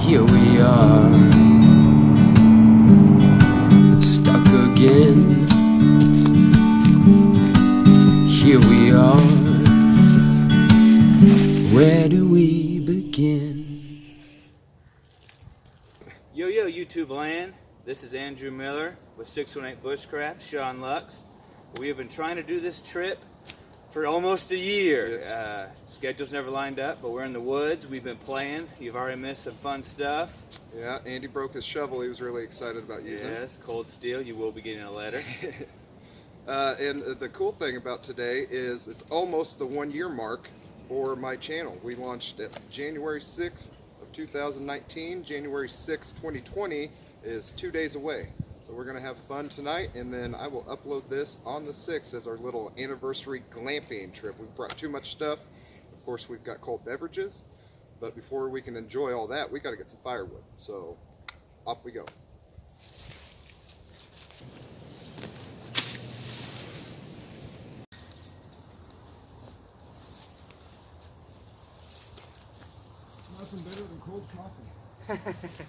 Here we are, stuck again. Here we are, where do we begin? Yo YouTube land, this is Andrew Miller with 618 Bushcraft, Sean Lux. We have been trying to do this trip for almost a year. Schedules never lined up, but we're in the woods. We've been playing. You've already missed some fun stuff. Yeah, Andy broke his shovel. He was really excited about using it. Yes, cold steel. You will be getting a letter. And the cool thing about today is it's almost the 1 year mark for my channel. We launched it January 6th of 2019. January 6th, 2020 is 2 days away. So we're gonna have fun tonight, and then I will upload this on the 6th as our little anniversary glamping trip. We've brought too much stuff. Of course, we've got cold beverages, but before we can enjoy all that, we gotta get some firewood. So off we go. Nothing better than cold coffee.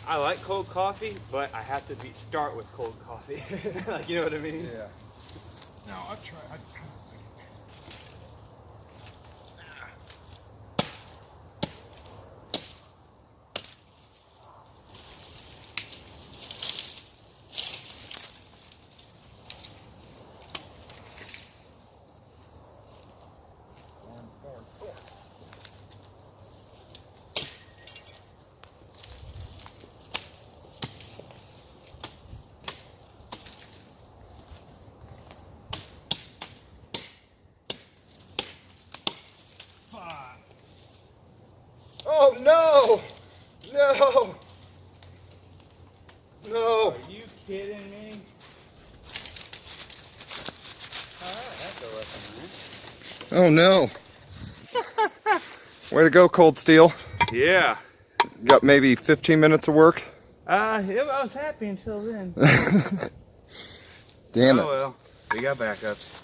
I like cold coffee, but I have to start with cold coffee. Like, you know what I mean? Yeah. No, I've tried. Oh no! No! No! Are you kidding me? Alright, that's a lesson, man. Oh no! Way to go, Cold Steel. Yeah. Got maybe 15 minutes of work? I was happy until then. Damn it. Oh well, we got backups.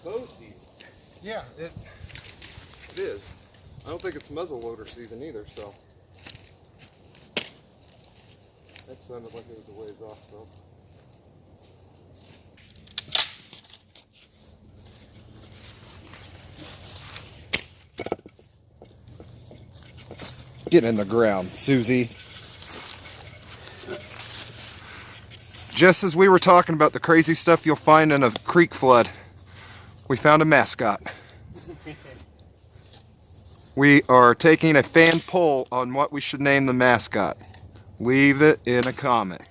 Bow season. Yeah, it is. I don't think it's muzzle loader season either, so. That sounded like it was a ways off, though. Get in the ground, Susie. Just as we were talking about the crazy stuff you'll find in a creek flood, we found a mascot. We are taking a fan poll on what we should name the mascot. Leave it in a comment.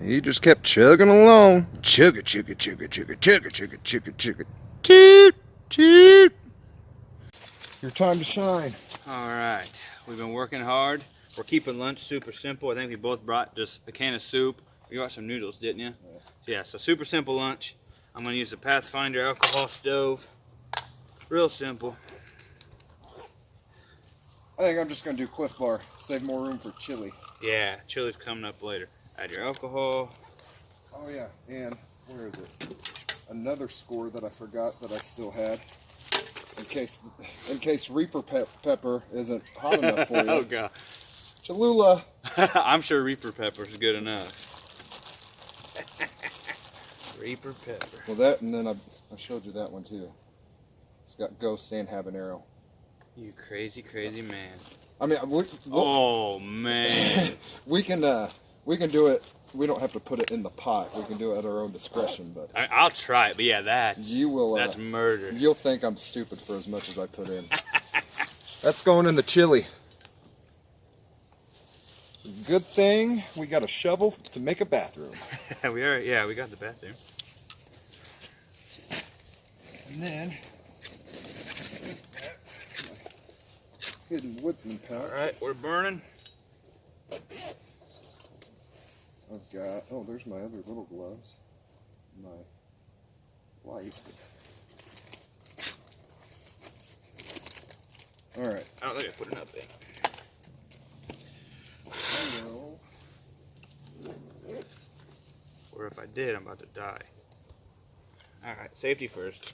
He just kept chugging along. Chugga, chugga, chugga, chugga, chugga, chugga, chugga, chugga. Toot, toot. Your time to shine. Alright, we've been working hard. We're keeping lunch super simple. I think we both brought just a can of soup. You brought some noodles, didn't you? Yeah, so super simple lunch. I'm going to use the Pathfinder alcohol stove. Real simple. I think I'm just going to do Cliff Bar. Save more room for chili. Yeah, chili's coming up later. Add your alcohol. Oh yeah, and where is it? Another score that I forgot that I still had. In case Reaper pepper isn't hot enough for you. Oh god. Cholula. I'm sure Reaper pepper is good enough. Reaper pepper. Well, that, and then I showed you that one too. It's got ghost and habanero. You crazy, crazy man. I mean, oh man. we can do it. We don't have to put it in the pot. We can do it at our own discretion. But I'll try it. But yeah, that's murder. You'll think I'm stupid for as much as I put in. That's going in the chili. Good thing we got a shovel to make a bathroom. Yeah, we got the bathroom. And then hidden woodsman pouch. All right, we're burning. I've got, oh, there's my other little gloves. My light. Alright. I don't think I put enough in. Or if I did, I'm about to die. Alright, safety first.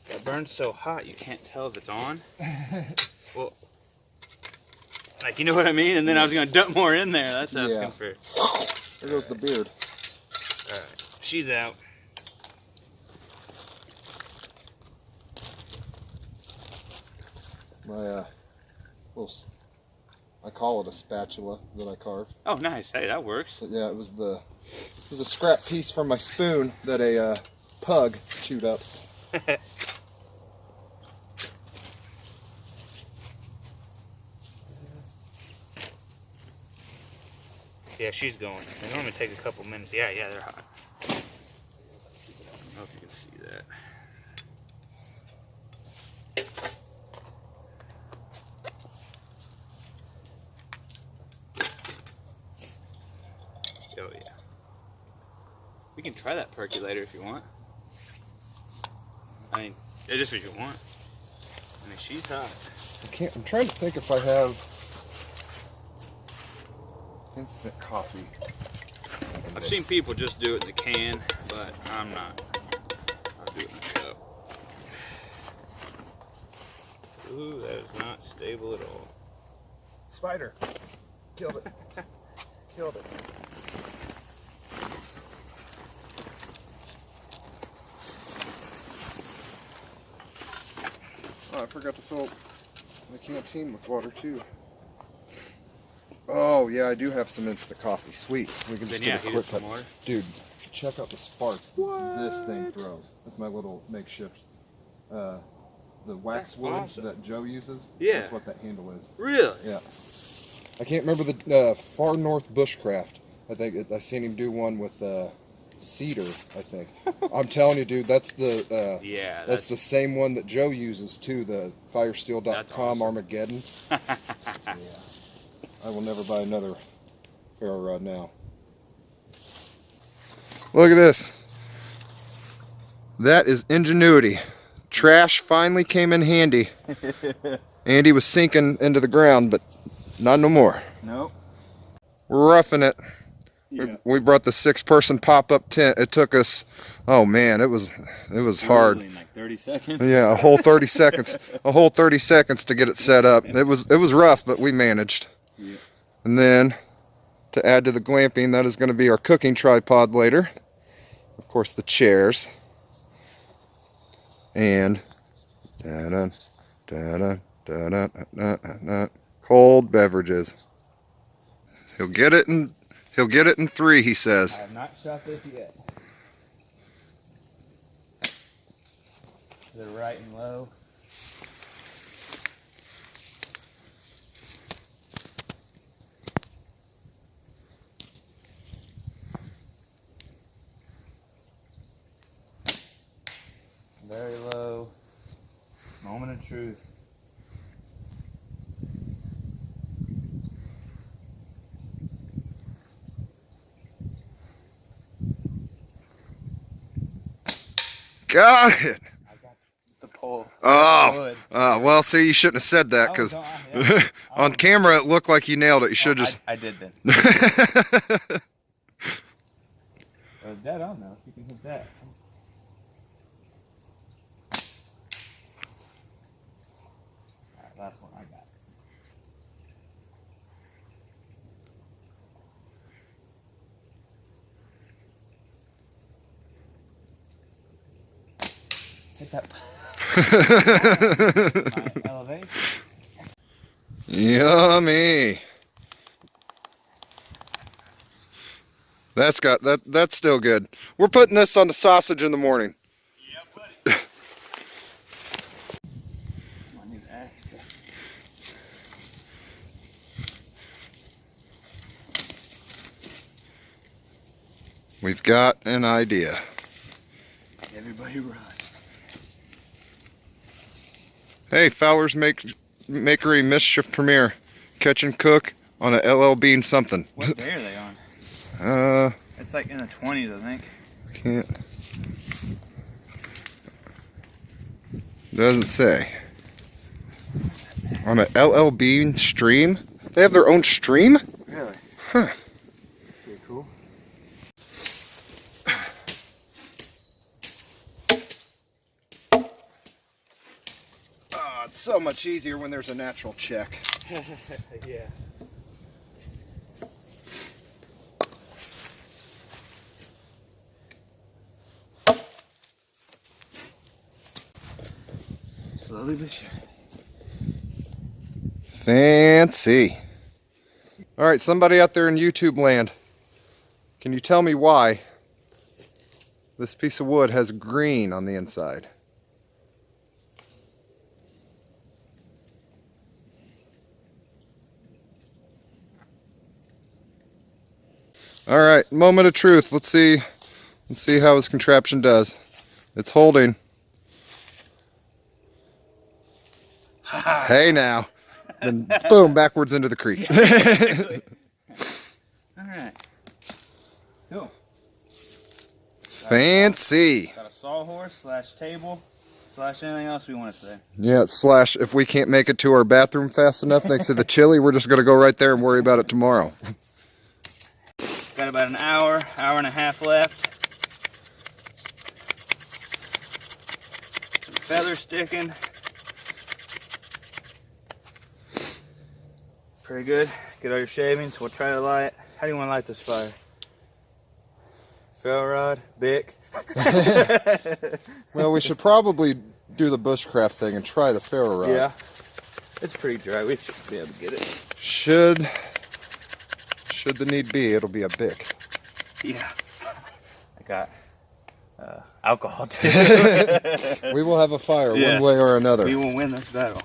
That burns so hot you can't tell if it's on. Well, like, you know what I mean? And then I was going to dump more in there. That's asking for... There goes the beard. Alright, she's out. My, little, I call it a spatula that I carved. Oh, nice. Hey, that works. But yeah, it was a scrap piece from my spoon that a pug chewed up. Yeah, she's going. They normally take a couple minutes. Yeah, they're hot. I don't know if you can see that. Oh yeah. We can try that percolator if you want. I mean, just what you want. I mean, she's hot. I'm trying to think if I have instant coffee. I've seen people just do it in the can, but I'm not. I'll do it in the cup. Ooh, that is not stable at all. Spider. Killed it. Killed it. Oh, I forgot to fill the canteen with water too. Oh yeah, I do have some instant coffee. Sweet. We can just get a quick cut. Dude, check out the sparks this thing throws. That's my little makeshift. The wax wood that Joe uses. Yeah. That's what that handle is. Really? Yeah. I can't remember the Far North Bushcraft. I think I seen him do one with cedar. I think. I'm telling you, dude, that's the that's the same one that Joe uses too. The firesteel.com awesome. Armageddon. Yeah. I will never buy another ferro rod now. Look at this. That is ingenuity. Trash finally came in handy. Andy was sinking into the ground, but not no more. Nope. We're roughing it. Yeah. We brought the 6-person pop-up tent. It took us, oh man, it was hard. In like 30 seconds. Yeah, a whole 30 seconds. A whole 30 seconds to get it set up. It was rough, but we managed. Yeah. And then to add to the glamping, that is going to be our cooking tripod later. Of course, the chairs. And cold beverages. He'll get it in 3, he says. I have not shot this yet. They're right and low. Very low. Moment of truth. Got it. I got the pole. Oh, well, see, you shouldn't have said that because on camera it looked like you nailed it. You should just. I did then. Dead on though. You can hit that. Alright, last one I got. Hit that. My elevation. Yummy. That's still good. We're putting this on the sausage in the morning. Yeah, buddy. I need extra. We've got an idea. Everybody run. Hey, Fowler's Makery Mischief Premiere. Catch and cook on a LL Bean something. What day are they on? It's like in the 20s, I think. Can't. Doesn't say. On an LLB stream? They have their own stream? Really? Huh. Pretty cool. Oh, it's so much easier when there's a natural check. Yeah. Slowly but surely. Fancy. All right, somebody out there in YouTube land, can you tell me why this piece of wood has green on the inside? All right, moment of truth. Let's see how his contraption does. It's holding. Hey now. Then boom, backwards into the creek. All right. Cool. Fancy. Got a sawhorse / table / anything else we want to say. Yeah, / if we can't make it to our bathroom fast enough thanks to the chili, we're just going to go right there and worry about it tomorrow. Got about an hour and a half left. Some feathers sticking. Pretty good. Get all your shavings. We'll try to light. How do you want to light this fire? Ferro rod, Bic. Well, we should probably do the bushcraft thing and try the ferro rod. Yeah. It's pretty dry. We should be able to get it. Should the need be, it'll be a Bic. Yeah. I got alcohol too. We will have a fire Yeah. one way or another. We will win this battle.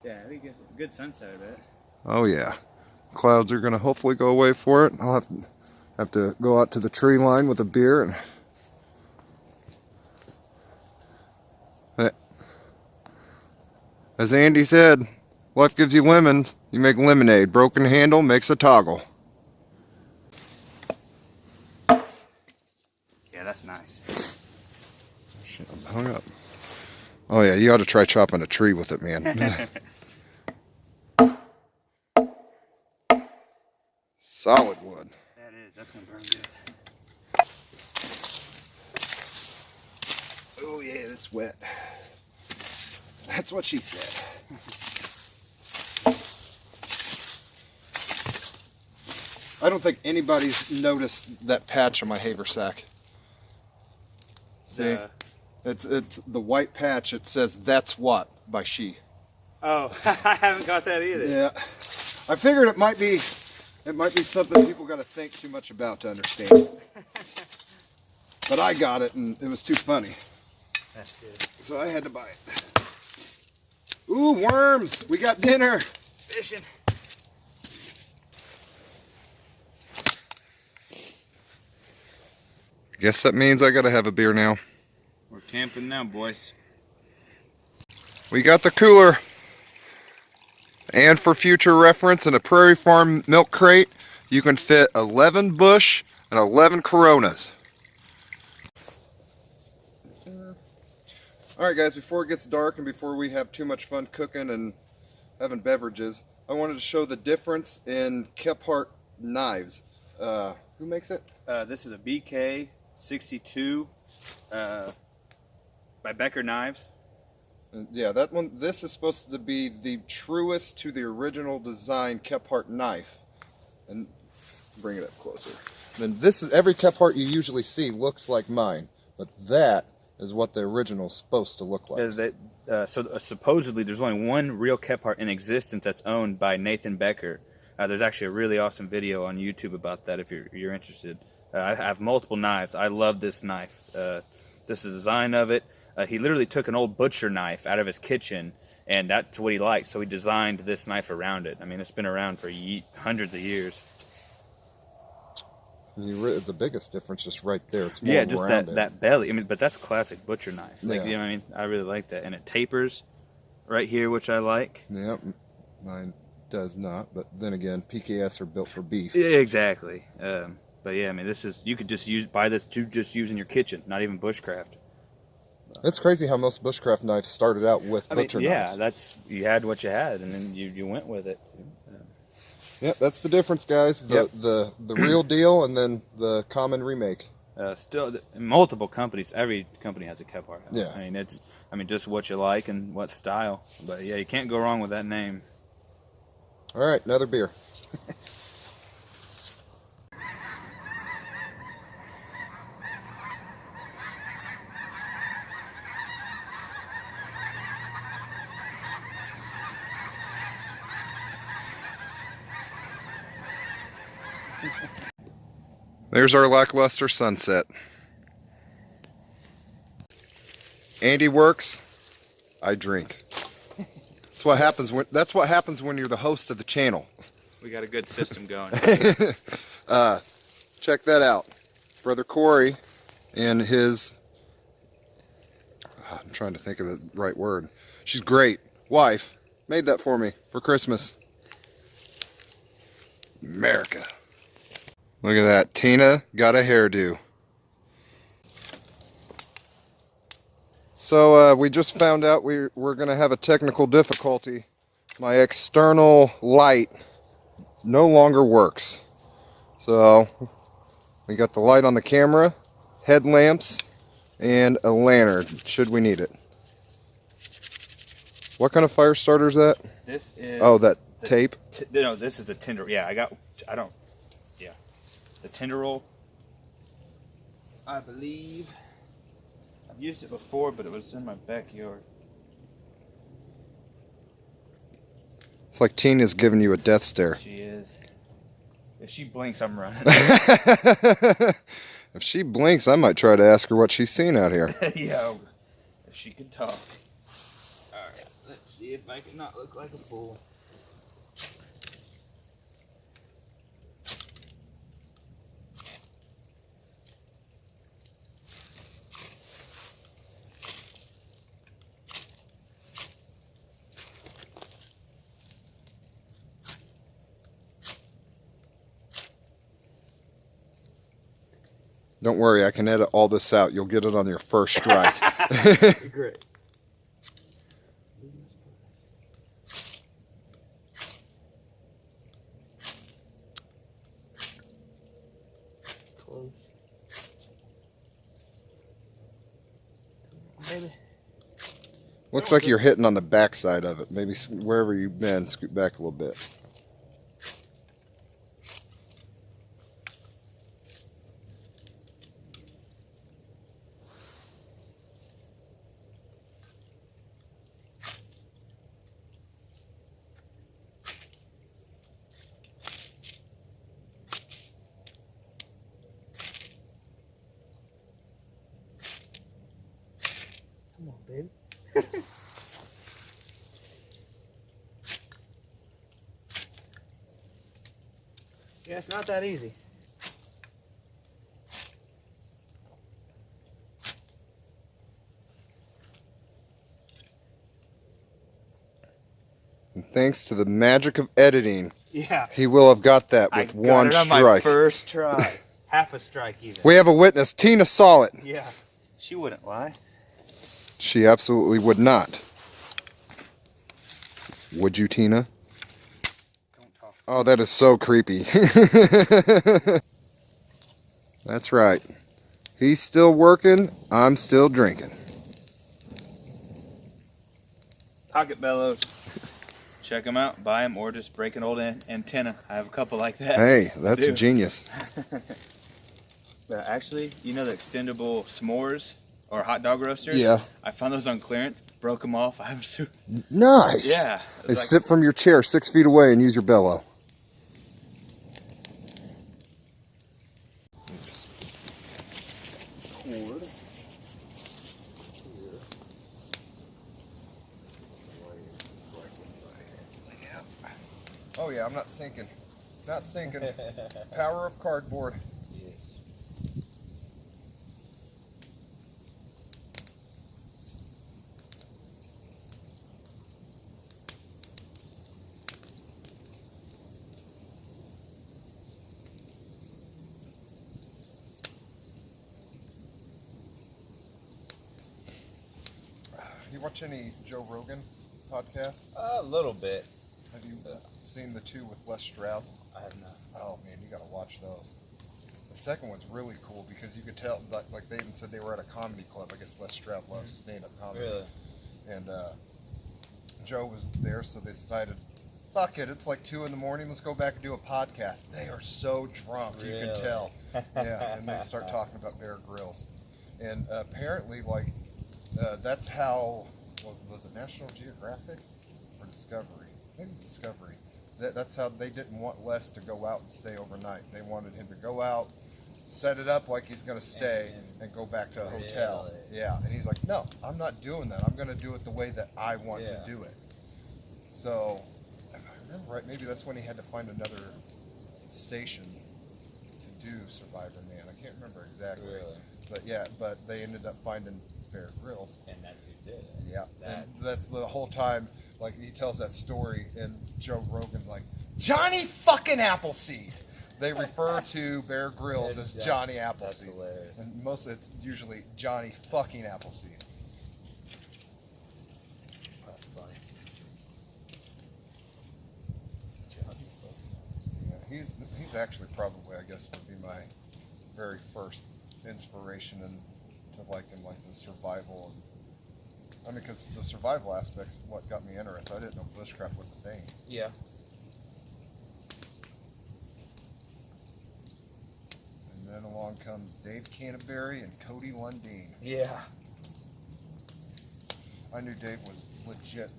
Yeah, we get a good sunset of it. Oh yeah. Clouds are going to hopefully go away for it. I'll have to go out to the tree line with a beer and as Andy said, life gives you lemons, you make lemonade. Broken handle makes a toggle. Yeah, that's nice. Shit, I'm hung up. Oh yeah, you ought to try chopping a tree with it, man. Solid wood. That is. That's gonna burn good. Oh yeah, that's wet. That's what she said. I don't think anybody's noticed that patch on my haversack. See? It's the white patch. It says "That's What" by She. Oh, I haven't got that either. Yeah, I figured it might be something people got to think too much about to understand. But I got it, and it was too funny. That's good. So I had to buy it. Ooh, worms! We got dinner. Fishing. I guess that means I gotta have a beer now. We're camping now, boys. We got the cooler. And for future reference, in a Prairie Farm milk crate, you can fit 11 Busch and 11 Coronas. Alright guys, before it gets dark and before we have too much fun cooking and having beverages, I wanted to show the difference in Kephart knives. Who makes it? This is a BK 62 by Becker Knives. Yeah, that one. This is supposed to be the truest to the original design Kephart knife. And bring it up closer. Then this is every Kephart you usually see looks like mine, but that is what the original is supposed to look like. Supposedly there's only one real Kephart in existence that's owned by Nathan Becker. There's actually a really awesome video on YouTube about that if you're interested. I have multiple knives. I love this knife. This is the design of it. He literally took an old butcher knife out of his kitchen, and that's what he liked, so he designed this knife around it. I mean, it's been around for hundreds of years. The biggest difference is right there. It's more Yeah, just rounded. that belly. I mean, but that's classic butcher knife. Like, Yeah. you know what I mean? I really like that. And it tapers right here, which I like. Yep, mine does not. But then again, PKS are built for beef. Yeah, exactly. But yeah, I mean, you could just buy this to just use in your kitchen, not even bushcraft. It's crazy how most bushcraft knives started out with butcher knives. Yeah, you had what you had, and then you went with it. Yeah, that's the difference, guys. The real deal and then the common remake. Still, multiple companies. Every company has a Kevlar. Yeah. I mean, just what you like and what style. But yeah, you can't go wrong with that name. All right, another beer. There's our lackluster sunset. Andy works, I drink. That's what happens when you're the host of the channel. We got a good system going. Check that out. Brother Corey and his, I'm trying to think of the right word. She's great. Wife made that for me for Christmas. America. Look at that. Tina got a hairdo. So we just found out we're going to have a technical difficulty. My external light no longer works. So we got the light on the camera, headlamps, and a lantern should we need it. What kind of fire starter is that? This is... Oh, that tape? No, this is the tinder. Yeah, the tinder roll. I believe I've used it before, but it was in my backyard. It's like Tina's giving you a death stare. She is. If she blinks, I'm running. If she blinks, I might try to ask her what she's seen out here. Yo, if she could talk. Alright, let's see if I can not look like a fool. Don't worry, I can edit all this out. You'll get it on your first strike. Great. Close. Baby. Looks like you're hitting on the back side of it. Maybe wherever you've been, scoot back a little bit. Come on, baby. Yeah, it's not that easy. And thanks to the magic of editing, Yeah. he will have got that with one I got it on my strike. first try. Half a strike even. We have a witness. Tina saw it. Yeah. She wouldn't lie. She absolutely would not. Would you, Tina? Don't talk. Oh, that is so creepy. That's right. He's still working. I'm still drinking. Pocket bellows. Check them out. Buy them or just break an old antenna. I have a couple like that. Hey, that's a Dude. genius. But actually, you know the extendable s'mores or hot dog roasters? Yeah. I found those on clearance. Broke them off. I was super... Nice. Yeah. It Hey, was sit from your chair 6 feet away and use your bellow. cord. Oh yeah, I'm not sinking. Not sinking. Power of cardboard. Yeah. watch any Joe Rogan podcasts? A little bit. Have you seen the two with Les Stroud? I have not. Oh man, you gotta watch those. The second one's really cool because you could tell, like they even said they were at a comedy club. I guess Les Stroud loves stand-up comedy. Really? And Joe was there, so they decided, fuck it, it's like 2 in the morning, let's go back and do a podcast. They are so drunk, you can tell. Yeah, and they start talking about Bear Grylls. And apparently, like, that's how, was it National Geographic or Discovery? I think it was Discovery. That's how they didn't want Les to go out and stay overnight. They wanted him to go out, set it up like he's going to stay, and go back to a hotel. Yeah, and he's like, no, I'm not doing that. I'm going to do it the way that I want to do it. So, if I remember right, maybe that's when he had to find another station to do Survivor Man. I can't remember exactly. Really? But yeah, but they ended up finding Bear Grylls. And that's who did it. Yeah, and that's the whole time, like, he tells that story, and Joe Rogan's like, Johnny fucking Appleseed! They refer to Bear Grylls as Johnny Appleseed. That's hilarious. And most of it's usually Johnny fucking Appleseed. That's funny. Yeah, he's actually probably, I guess, would be my very first inspiration to like the survival. I mean, because the survival aspect's what got me interested. I didn't know bushcraft was a thing. Yeah. And then along comes Dave Canterbury and Cody Lundeen. Yeah. I knew Dave was legit.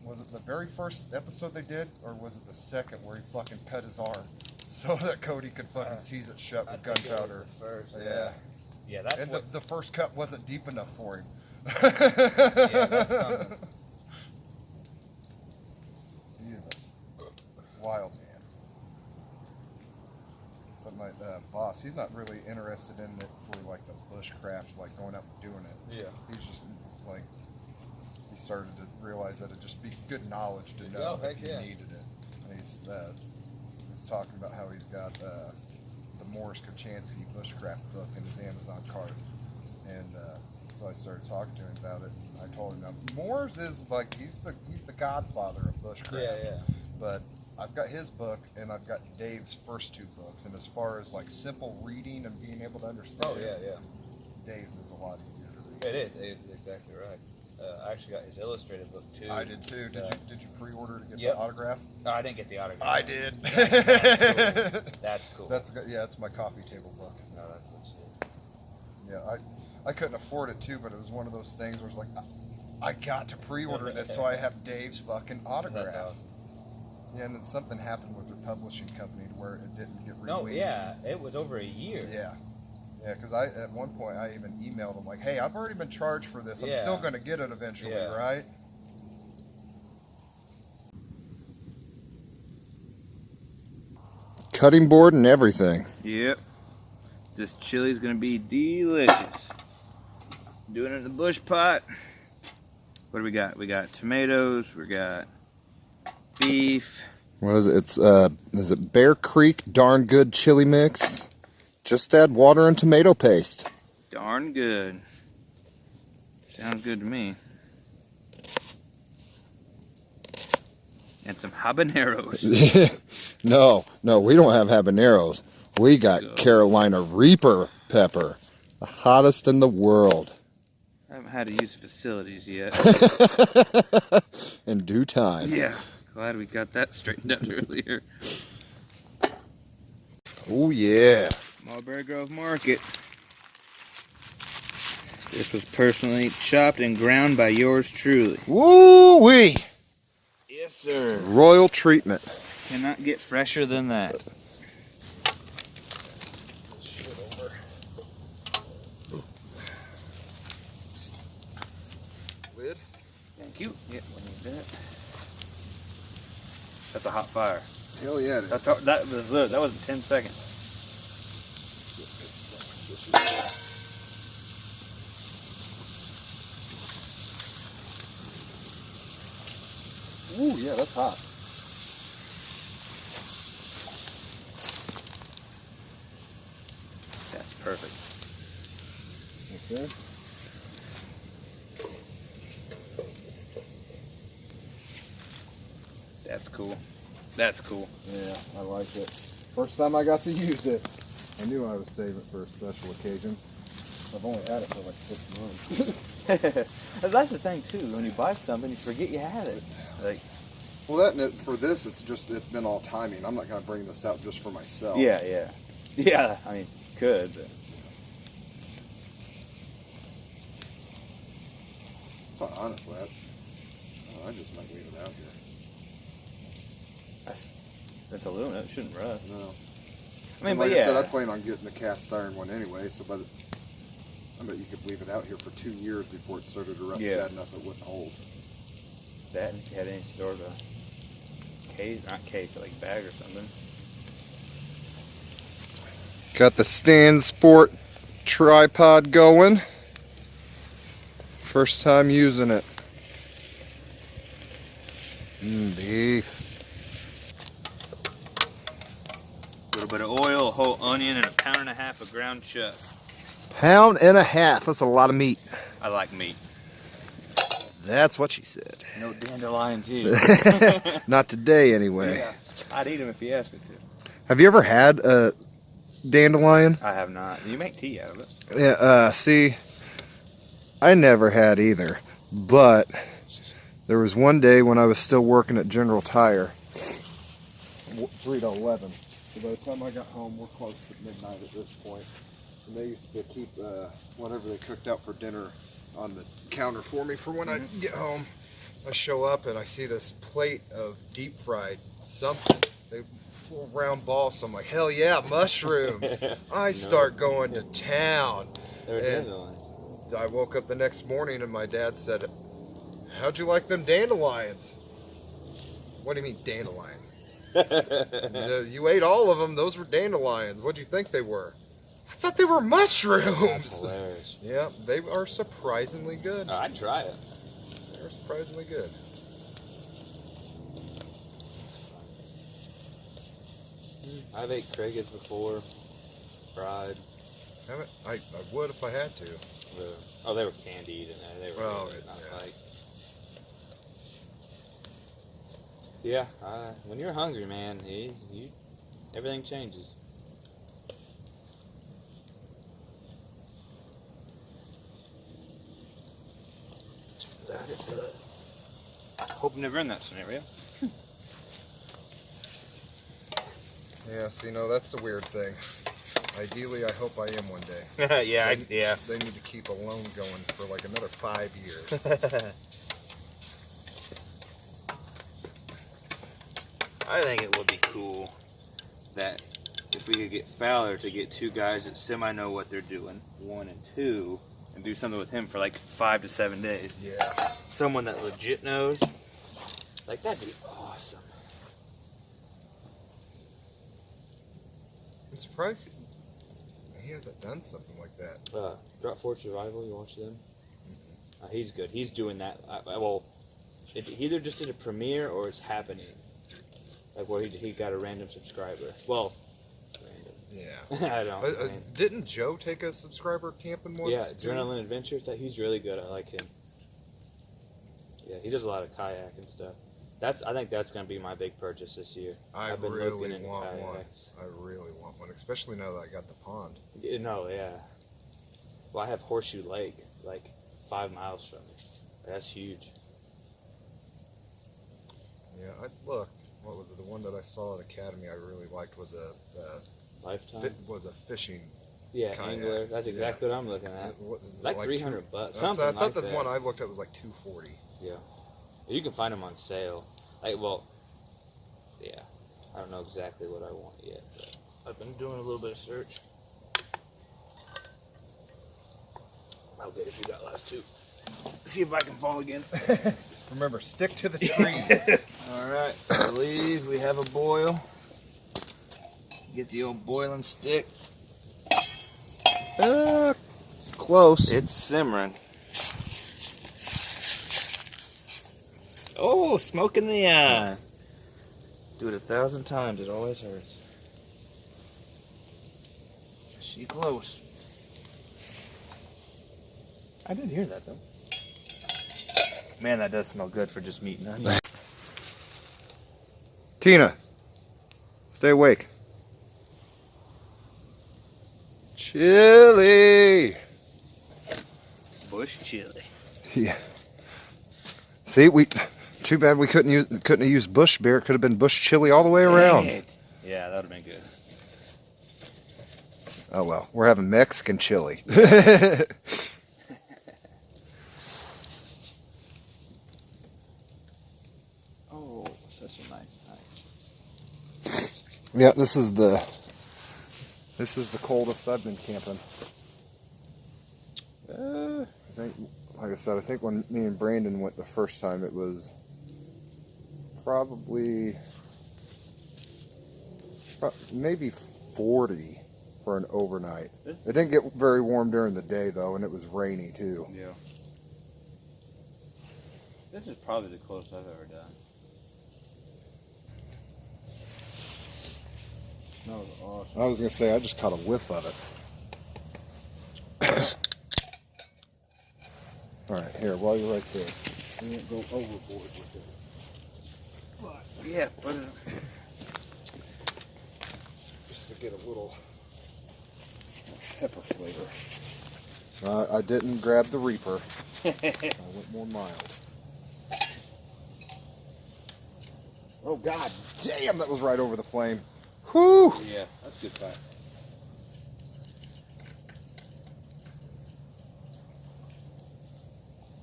Was it the very first episode they did, or was it the second where he fucking cut his arm so that Cody could fucking seize it shut with gunpowder? First, Yeah. Yeah, that's And what... the first cut wasn't deep enough for him. Yeah, that's something. He is a wild man. So my boss, he's not really interested in it for like the bushcraft, like going out and doing it. Yeah. He's just like, he started to realize that it'd just be good knowledge to know Oh, heck if he yeah. needed it. And he's talking about how he's got the Morris Kochanski bushcraft book in his Amazon cart. And so I started talking to him about it. And I told him, now, Morris is like, he's the godfather of bushcraft. Yeah, yeah. But I've got his book, and I've got Dave's first 2 books. And as far as like simple reading and being able to understand, Oh, yeah. Dave's is a lot easier to read. It is. It's exactly right. I actually got his illustrated book too. I did too. Did you pre-order to get Yep. the autograph? No, I didn't get the autograph. I did. That's cool. It's my coffee table book. No, that's legit. Yeah, I couldn't afford it too, but it was one of those things where it's like, I got to pre-order this, so I have Dave's fucking autograph. That's awesome. Yeah, and then something happened with their publishing company to where it didn't get released. No, yeah, it was over a year. Yeah. Yeah, because at one point I even emailed them like, hey, I've already been charged for this. I'm Yeah. still going to get it eventually, Yeah. right? Cutting board and everything. Yep. This chili's gonna be delicious. Doing it in the bush pot. What do we got? We got tomatoes. We got beef. What is it? It's is it Bear Creek Darn Good Chili Mix? Just add water and tomato paste. Darn good. Sounds good to me. And some habaneros. No, we don't have habaneros. We got Carolina Reaper pepper, the hottest in the world. I haven't had to use the facilities yet. In due time. Yeah. Glad we got that straightened out earlier. Oh yeah. Mulberry Grove Market. This was personally chopped and ground by yours truly. Woo wee. Yes, sir. Royal treatment. Cannot get fresher than that. Lid? Thank you. Yeah, we'll need that. That's a hot fire. Hell yeah. That was 10 seconds. Ooh, yeah, that's hot. That's perfect. Okay. That's cool. Yeah, I like it. First time I got to use it, I knew I was saving it for a special occasion. I've only had it for like 6 months. That's the thing too. When you buy something, you forget you had it. Like, Well, for this, it's been all timing. I'm not gonna bring this out just for myself. yeah. I mean, could. But. So honestly, I just might leave it out here. That's aluminum. It shouldn't rust. No. I mean, like but I said, yeah. I plan on getting the cast iron one anyway. So I bet you could leave it out here for 2 years before it started to rust bad enough it wouldn't hold. That, and if you had any sort of case, not case, but like bag or something. Got the Stand Sport tripod going. First time using it. Beef. A little bit of oil, a whole onion, and a pound and a half of ground chuck. Pound and a half. That's a lot of meat. I like meat. That's what she said. No dandelions here. Not today, anyway. Yeah, I'd eat them if you asked me to. Have you ever had a dandelion? I have not. You make tea out of it. Yeah. See, I never had either. But there was one day when I was still working at General Tire, 3 to 11. So by the time I got home, we're close to midnight at this point. And they used to keep whatever they cooked out for dinner on the counter for me for when I get home. I show up and I see this plate of deep fried something. They full round ball, so I'm like, hell yeah, mushrooms. I start going to town. And I woke up the next morning and my dad said, how'd you like them dandelions? What do you mean dandelions? You ate all of them. Those were dandelions. What'd you think they were? I thought they were mushrooms. That's hilarious. Yeah, they are surprisingly good. I'd try it. They're surprisingly good. I've ate Craigies before, fried. Haven't I would if I had to. Oh, they were candied and they were not like. Yeah, when you're hungry, man, everything changes. That is it. Hope I'm never in that scenario. Yeah, see, no, that's the weird thing. Ideally, I hope I am one day. yeah. They need to keep a loan going for like another 5 years. I think it would be cool that if we could get Fowler to get 2 guys that semi know what they're doing, 1 and 2, and do something with him for like 5 to 7 days. Yeah. Someone that legit knows. Like, that'd be awesome. I'm surprised he hasn't done something like that. Drop Force Survival, you watch them? He's good. He's doing that. Well, it either just did a premiere or it's happening. Like where he got a random subscriber. Well, random. Yeah. I don't. Didn't Joe take a subscriber camping once? Yeah, Adrenaline Adventures. He's really good. I like him. Yeah, he does a lot of kayak and stuff. I think that's going to be my big purchase this year. I've been really want one. I really want one, especially now that I got the pond. No, yeah. Well, I have Horseshoe Lake, like 5 miles from me. That's huge. Yeah, look. What was it? The one that I saw at Academy I really liked was a Lifetime. Was a fishing. Yeah, kayak. angler. That's exactly what I'm looking at. It's like $300. I thought the one I looked at was like $240. Yeah, you can find them on sale. Yeah, I don't know exactly what I want yet, but I've been doing a little bit of search. How good if you got last 2? See if I can fall again. Remember, stick to the tree. All right, I believe we have a boil. Get the old boiling stick. Close. It's simmering. Oh, smoke in the eye. Do it 1,000 times, it always hurts. She close. I did hear that though. Man, that does smell good for just meat and onions. Tina, Stay awake. Chili. Bush chili. Yeah. See, too bad we couldn't have used bush beer. It could have been bush chili all the way around. Dang it. Yeah, that would have been good. Oh well, we're having Mexican chili. Oh, such a nice night. Yeah, this is the coldest I've been camping. I think, like I said, I think when me and Brandon went the first time, it was probably maybe 40 for an overnight. It didn't get very warm during the day though, and it was rainy too. Yeah. This is probably the closest I've ever done. That was awesome. I was gonna say I just caught a whiff of it. All right, here, while you're right there, we won't go overboard with it. Yeah, put it. Just to get a little pepper flavor. I didn't grab the Reaper. I went more mild. Oh God damn, that was right over the flame. Whew! Yeah, that's a good fire.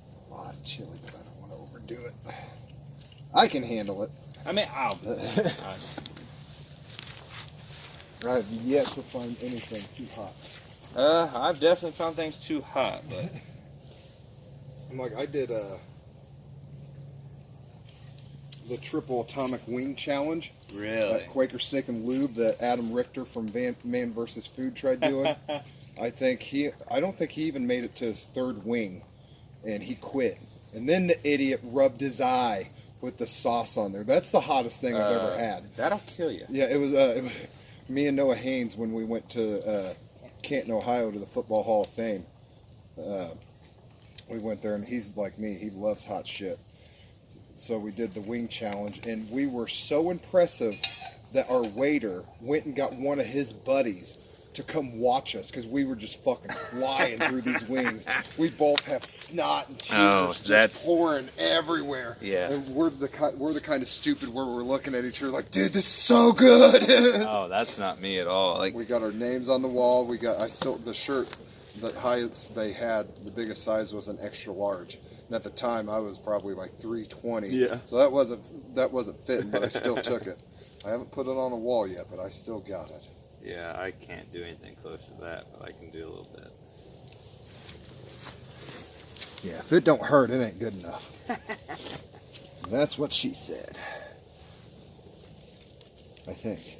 It's a lot of chili, but I don't want to overdo it. I can handle it. I mean, I'll be. I've yet to find anything too hot. I've definitely found things too hot, but Like I did the triple atomic wing challenge. really, That Quaker Steak and Lube that Adam Richter from Man vs. Food tried doing. I don't think he even made it to his third wing, and he quit. And then the idiot rubbed his eye with the sauce on there. That's the hottest thing I've ever had. That'll kill you. Yeah, it was me and Noah Haynes when we went to Canton, Ohio to the Football Hall of Fame. We went there, and he's like me. He loves hot shit. So we did the wing challenge, and we were so impressive that our waiter went and got one of his buddies to come watch us because we were just fucking flying through these wings. We both have snot and tears just pouring everywhere. Yeah. And we're the kind of stupid where we're looking at each other like, dude, this is so good. Oh, that's not me at all. Like, We got our names on the wall. The shirt, the highest they had, the biggest size was an extra large. And at the time, I was probably like 320. Yeah. So that wasn't fitting, but I still took it. I haven't put it on a wall yet, but I still got it. yeah, I can't do anything close to that, but I can do a little bit. Yeah, if it don't hurt, it ain't good enough. That's what she said. I think.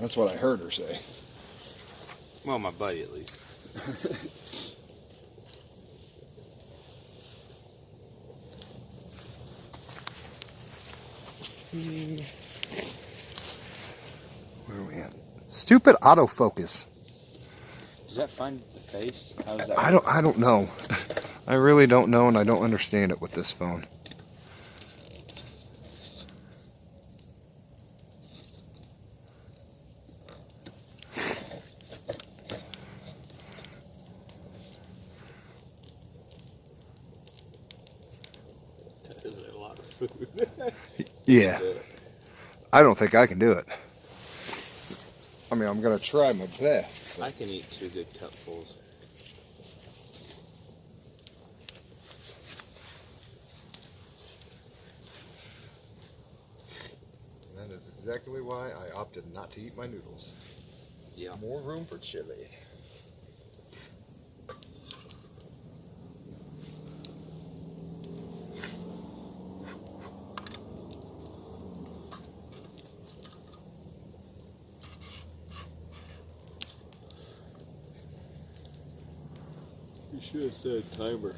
That's what I heard her say. Well, my buddy at least. Where are we at? Stupid autofocus. Does that find the face? How does that I don't know. I really don't know, and I don't understand it with this phone. That is a lot of food. Yeah. I don't think I can do it. I mean, I'm going to try my best. I can eat 2 good cupfuls. That is exactly why I opted not to eat my noodles. Yeah. More room for chili. You should have said timer.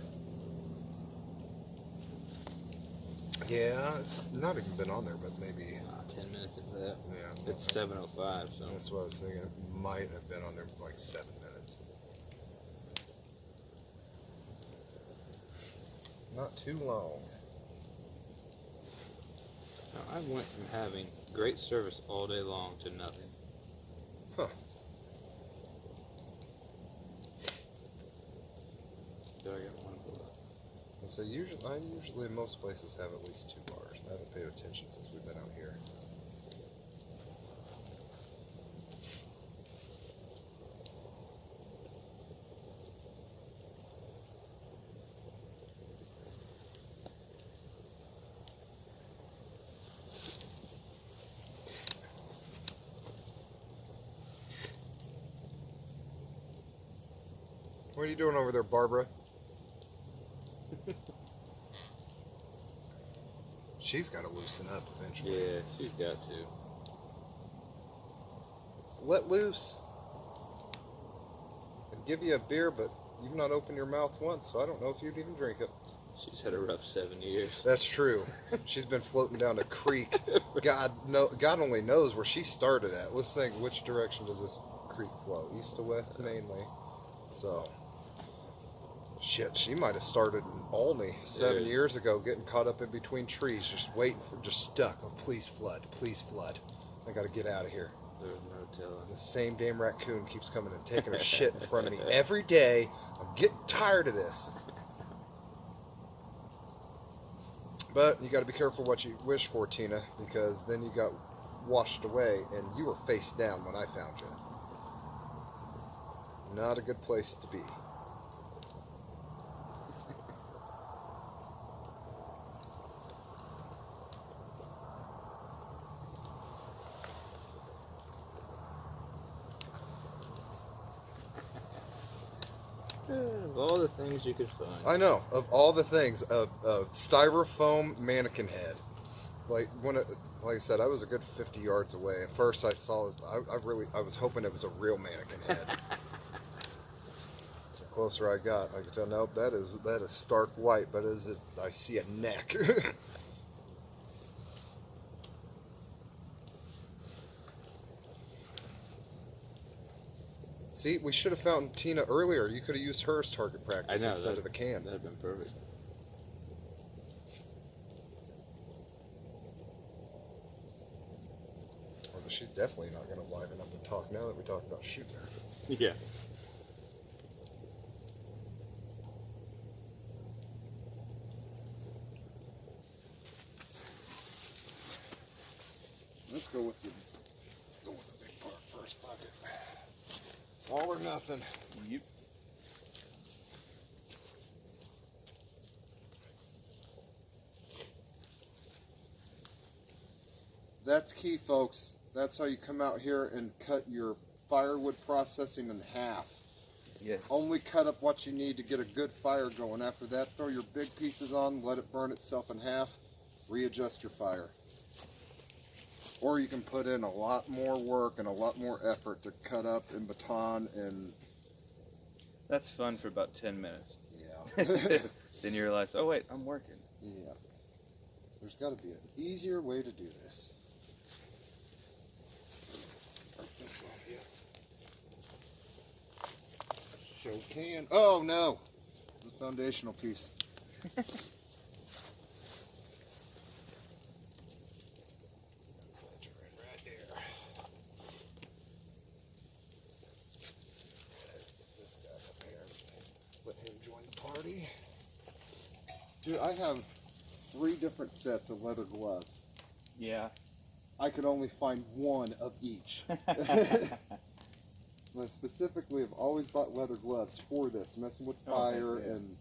Yeah, it's not even been on there, but maybe. 10 minutes of that. Yeah. It's 7:05, so. That's what I was thinking. It might have been on there for like 7 minutes. Not too long. Now, I went from having great service all day long to nothing. Huh. Did I get one below? And so usually most places have at least 2 bars. I haven't paid attention since we've been out here. What are you doing over there, Barbara? She's got to loosen up eventually. Yeah, she's got to. Let loose. I'd give you a beer, but you've not opened your mouth once, so I don't know if you'd even drink it. She's had a rough 7 years. That's true. She's been floating down a creek. God only knows where she started at. Let's think, which direction does this creek flow? East to west mainly. So, shit, she might have started in Olney 7 years ago, getting caught up in between trees, just stuck. Oh, please flood, please flood. I got to get out of here. There's no telling. The same damn raccoon keeps coming and taking her shit in front of me every day. I'm getting tired of this. But you got to be careful what you wish for, Tina, because then you got washed away and you were face down when I found you. Not a good place to be. Of all the things you could find. I know, of all the things, a styrofoam mannequin head. Like I said, I was a good 50 yards away. At first, I saw this. I was hoping it was a real mannequin head. The closer I got, I could tell. Nope, that is stark white, but I see a neck. See, we should have found Tina earlier. You could have used her as target practice instead of the can. That'd been perfect. Although she's definitely not going to liven up and talk now that we talked about shooting her. Yeah. Let's go with the big part first, bucket. All or nothing. Yep. That's key, folks. That's how you come out here and cut your firewood processing in half. Yes. Only cut up what you need to get a good fire going. After that, throw your big pieces on, let it burn itself in half, readjust your fire. Or you can put in a lot more work and a lot more effort to cut up in baton and... That's fun for about 10 minutes. Yeah. Then you realize, oh wait, I'm working. Yeah. There's got to be an easier way to do this. Break this off here. Show can. Oh no! The foundational piece. Right there. This guy up here. Let him join the party. Dude, I have 3 different sets of leather gloves. Yeah. I could only find one of each. I specifically have always bought leather gloves for this, messing with fire and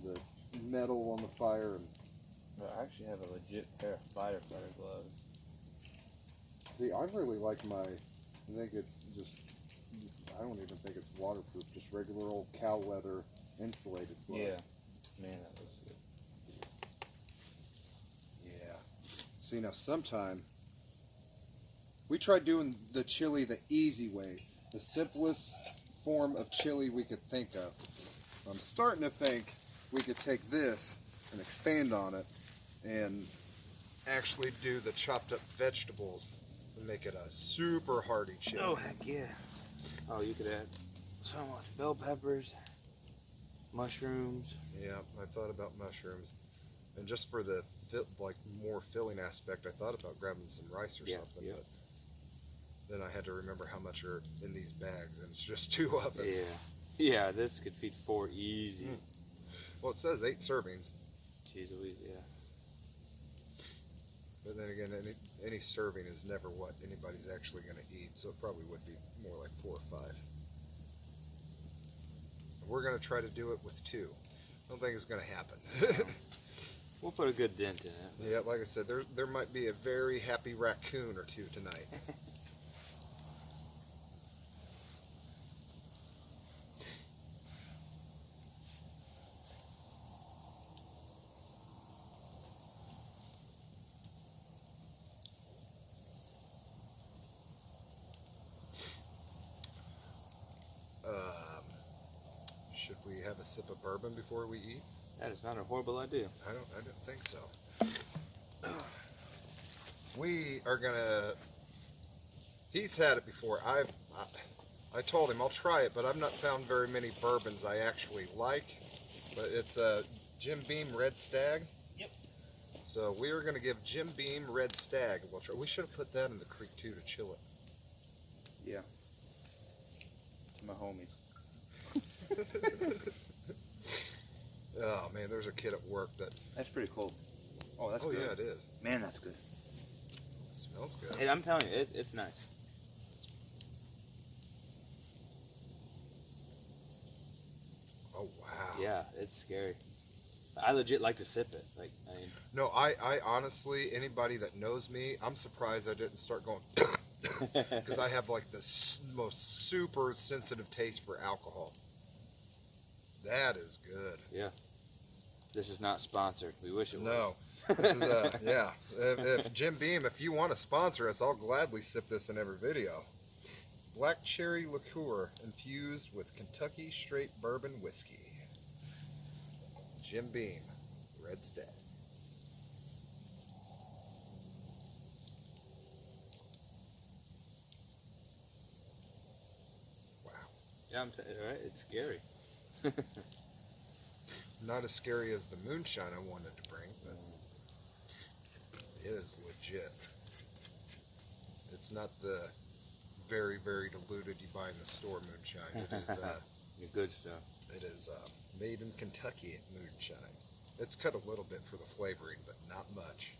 the metal on the fire. And I actually have a legit pair of firefighter gloves. see, I really like my, I think it's just, I don't even think it's waterproof, just regular old cow leather insulated gloves. Yeah. Man, that was good. Yeah. See, now sometime, we tried doing the chili the easy way, the simplest form of chili we could think of. I'm starting to think we could take this and expand on it and actually do the chopped up vegetables and make it a super hearty chili. Oh, heck yeah. Oh, you could add so much bell peppers, mushrooms. Yeah, I thought about mushrooms. And just for the like more filling aspect, I thought about grabbing some rice or Yeah, something, yeah. but then I had to remember how much are in these bags, and it's just 2 of us. Yeah. Yeah, this could feed 4 easy. Well, it says 8 servings, Jeez Louise, yeah. but then again, any serving is never what anybody's actually going to eat, so it probably would be more like 4 or 5. We're going to try to do it with 2. I don't think it's going to happen. We'll put a good dent in it. Yeah, like I said, there might be a very happy raccoon or 2 tonight. Should we have a sip of bourbon before we eat? That is not a horrible idea. I don't think so. We are gonna. He's had it before. I told him I'll try it, but I've not found very many bourbons I actually like. But it's a Jim Beam Red Stag. Yep. So we are gonna give Jim Beam Red Stag. We'll try. We should have put that in the creek too to chill it. Yeah. To my homies. Oh man, there's a kid at work that. That's pretty cool. Oh, that's Oh good. yeah, it is. Man, that's good. It smells good. Hey, I'm telling you, it's nice. Oh wow. Yeah, it's scary. I legit like to sip it. Like, I mean, No, I honestly, anybody that knows me, I'm surprised I didn't start going because I have like the most super sensitive taste for alcohol. That is good. yeah. This is not sponsored. We wish it No, was. this is yeah. If Jim Beam, if you want to sponsor us, I'll gladly sip this in every video. Black cherry liqueur infused with Kentucky straight bourbon whiskey. Jim Beam, Red Stag. Wow. Yeah, right. It's scary. Not as scary as the moonshine I wanted to bring, but it is legit. It's not the very, very diluted you buy in the store moonshine. It is The good stuff. it is made in Kentucky moonshine. It's cut a little bit for the flavoring, but not much.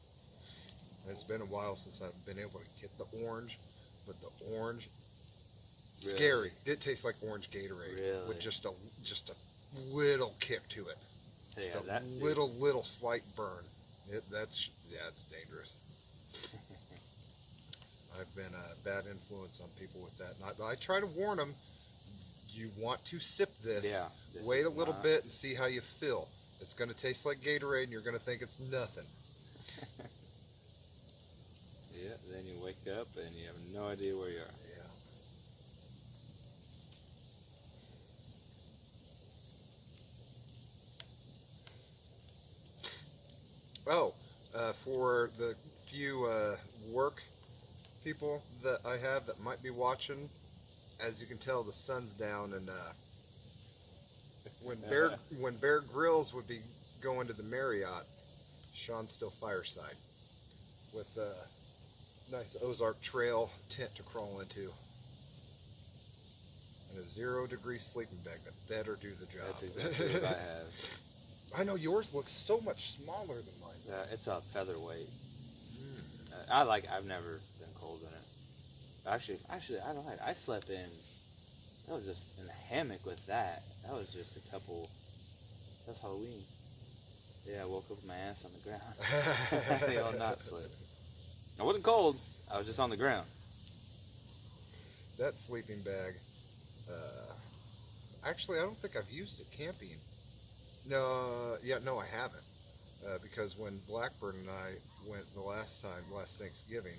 And it's been a while since I've been able to get the orange, but the orange scary. It tastes like orange Gatorade Really? with just a little kick to it. Yeah, Just a that little slight burn. It's dangerous. I've been a bad influence on people with that. And I try to warn them. You want to sip this. Yeah, this Wait is a little not- bit and see how you feel. It's going to taste like Gatorade, and you're going to think it's nothing. Yeah. Then you wake up and you have no idea where you are. Yeah. Oh, for the few work people that I have that might be watching, as you can tell, the sun's down, and when Bear Grylls would be going to the Marriott, Sean's still fireside with a nice Ozark Trail tent to crawl into. And a 0-degree sleeping bag that better do the job. That's exactly what I have. I know yours looks so much smaller than mine. It's a featherweight. Mm. I've never been cold in it. Actually, I don't like. I slept in. I was just in a hammock with that. That was just a couple. That's Halloween. Yeah, I woke up with my ass on the ground. They all not slip. I wasn't cold. I was just on the ground. That sleeping bag, actually, I don't think I've used it camping. No, I haven't. Because when Blackburn and I went the last Thanksgiving,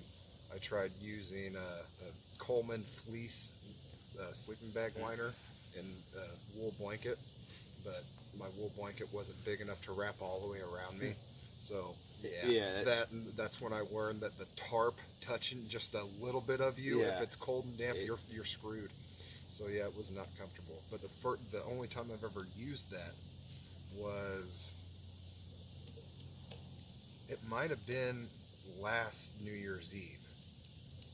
I tried using a Coleman fleece sleeping bag liner and wool blanket, but my wool blanket wasn't big enough to wrap all the way around me. So that's when I learned that the tarp touching just a little bit of you, if it's cold and damp, you're screwed. So yeah, it was not comfortable. But the only time I've ever used that was It might have been last New Year's Eve.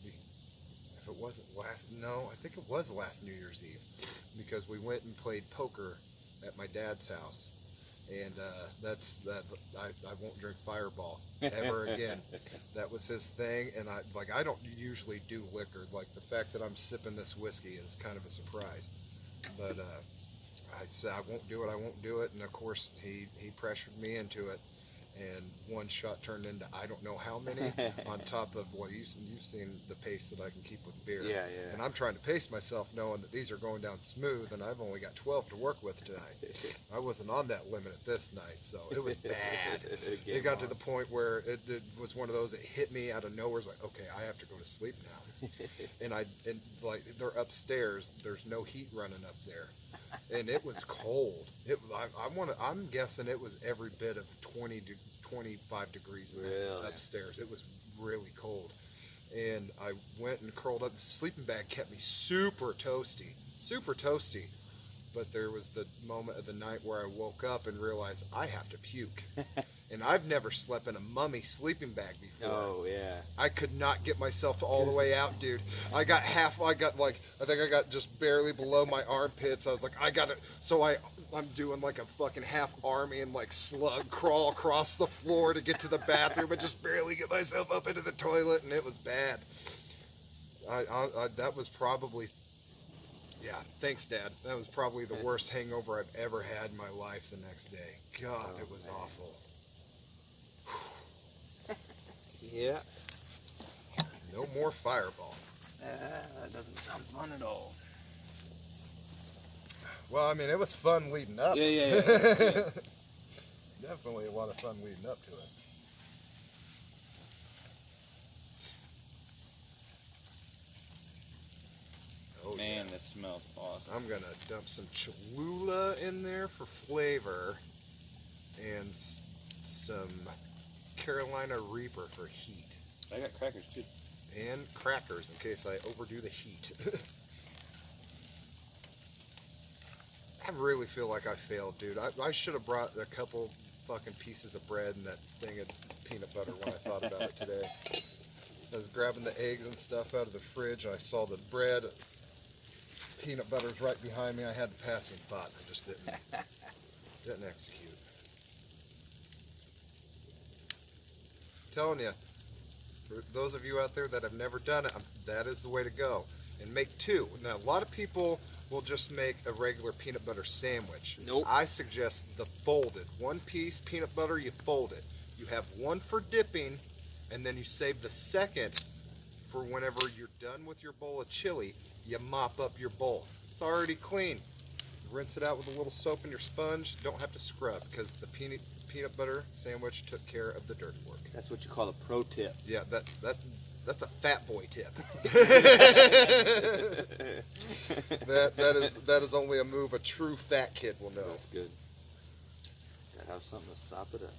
If it wasn't no, I think it was last New Year's Eve, because we went and played poker at my dad's house, and I won't drink Fireball ever again. That was his thing, and I don't usually do liquor. Like, the fact that I'm sipping this whiskey is kind of a surprise, but I said I won't do it, and of course he pressured me into it. And one shot turned into I don't know how many, on top of you've seen the pace that I can keep with beer. Yeah. And I'm trying to pace myself, knowing that these are going down smooth, and I've only got 12 to work with tonight. I wasn't on that limit at this night, so it was bad. It got to the point where it was one of those that hit me out of nowhere. It's like, okay, I have to go to sleep now. and like, they're upstairs. There's no heat running up there. And it was cold. I'm guessing it was every bit of 20 to 25 degrees upstairs. It was really cold. And I went and curled up. The sleeping bag kept me super toasty. But there was the moment of the night where I woke up and realized I have to puke. And I've never slept in a mummy sleeping bag before. Oh, yeah. I could not get myself all the way out, dude. I think I got just barely below my armpits. I was like, I'm doing like a fucking half army and like slug crawl across the floor to get to the bathroom and just barely get myself up into the toilet, and it was bad. That was probably, yeah, thanks, Dad. That was probably the worst hangover I've ever had in my life the next day. God, it was awful. Yeah. No more Fireball. That doesn't sound fun at all. Well, I mean, it was fun leading up. Yeah. Definitely a lot of fun leading up to it. Oh, Man, yeah. this smells awesome. I'm going to dump some Cholula in there for flavor, and some Carolina Reaper for heat. I got crackers too. And crackers in case I overdo the heat. I really feel like I failed, dude. I should have brought a couple fucking pieces of bread and that thing of peanut butter when I thought about it today. I was grabbing the eggs and stuff out of the fridge, and I saw the bread. Peanut butter's right behind me. I had the passing thought. I just didn't execute. Telling you, for those of you out there that have never done it, that is the way to go. And make two. Now, a lot of people will just make a regular peanut butter sandwich. Nope. I suggest the folded. One piece peanut butter, you fold it. You have one for dipping, and then you save the second for whenever you're done with your bowl of chili. You mop up your bowl. It's already clean. Rinse it out with a little soap and your sponge. Don't have to scrub, because the peanut butter sandwich took care of the dirty work. That's what you call a pro tip. Yeah, that's a fat boy tip. that is only a move a true fat kid will know. That's good. Gotta have something to sop it up.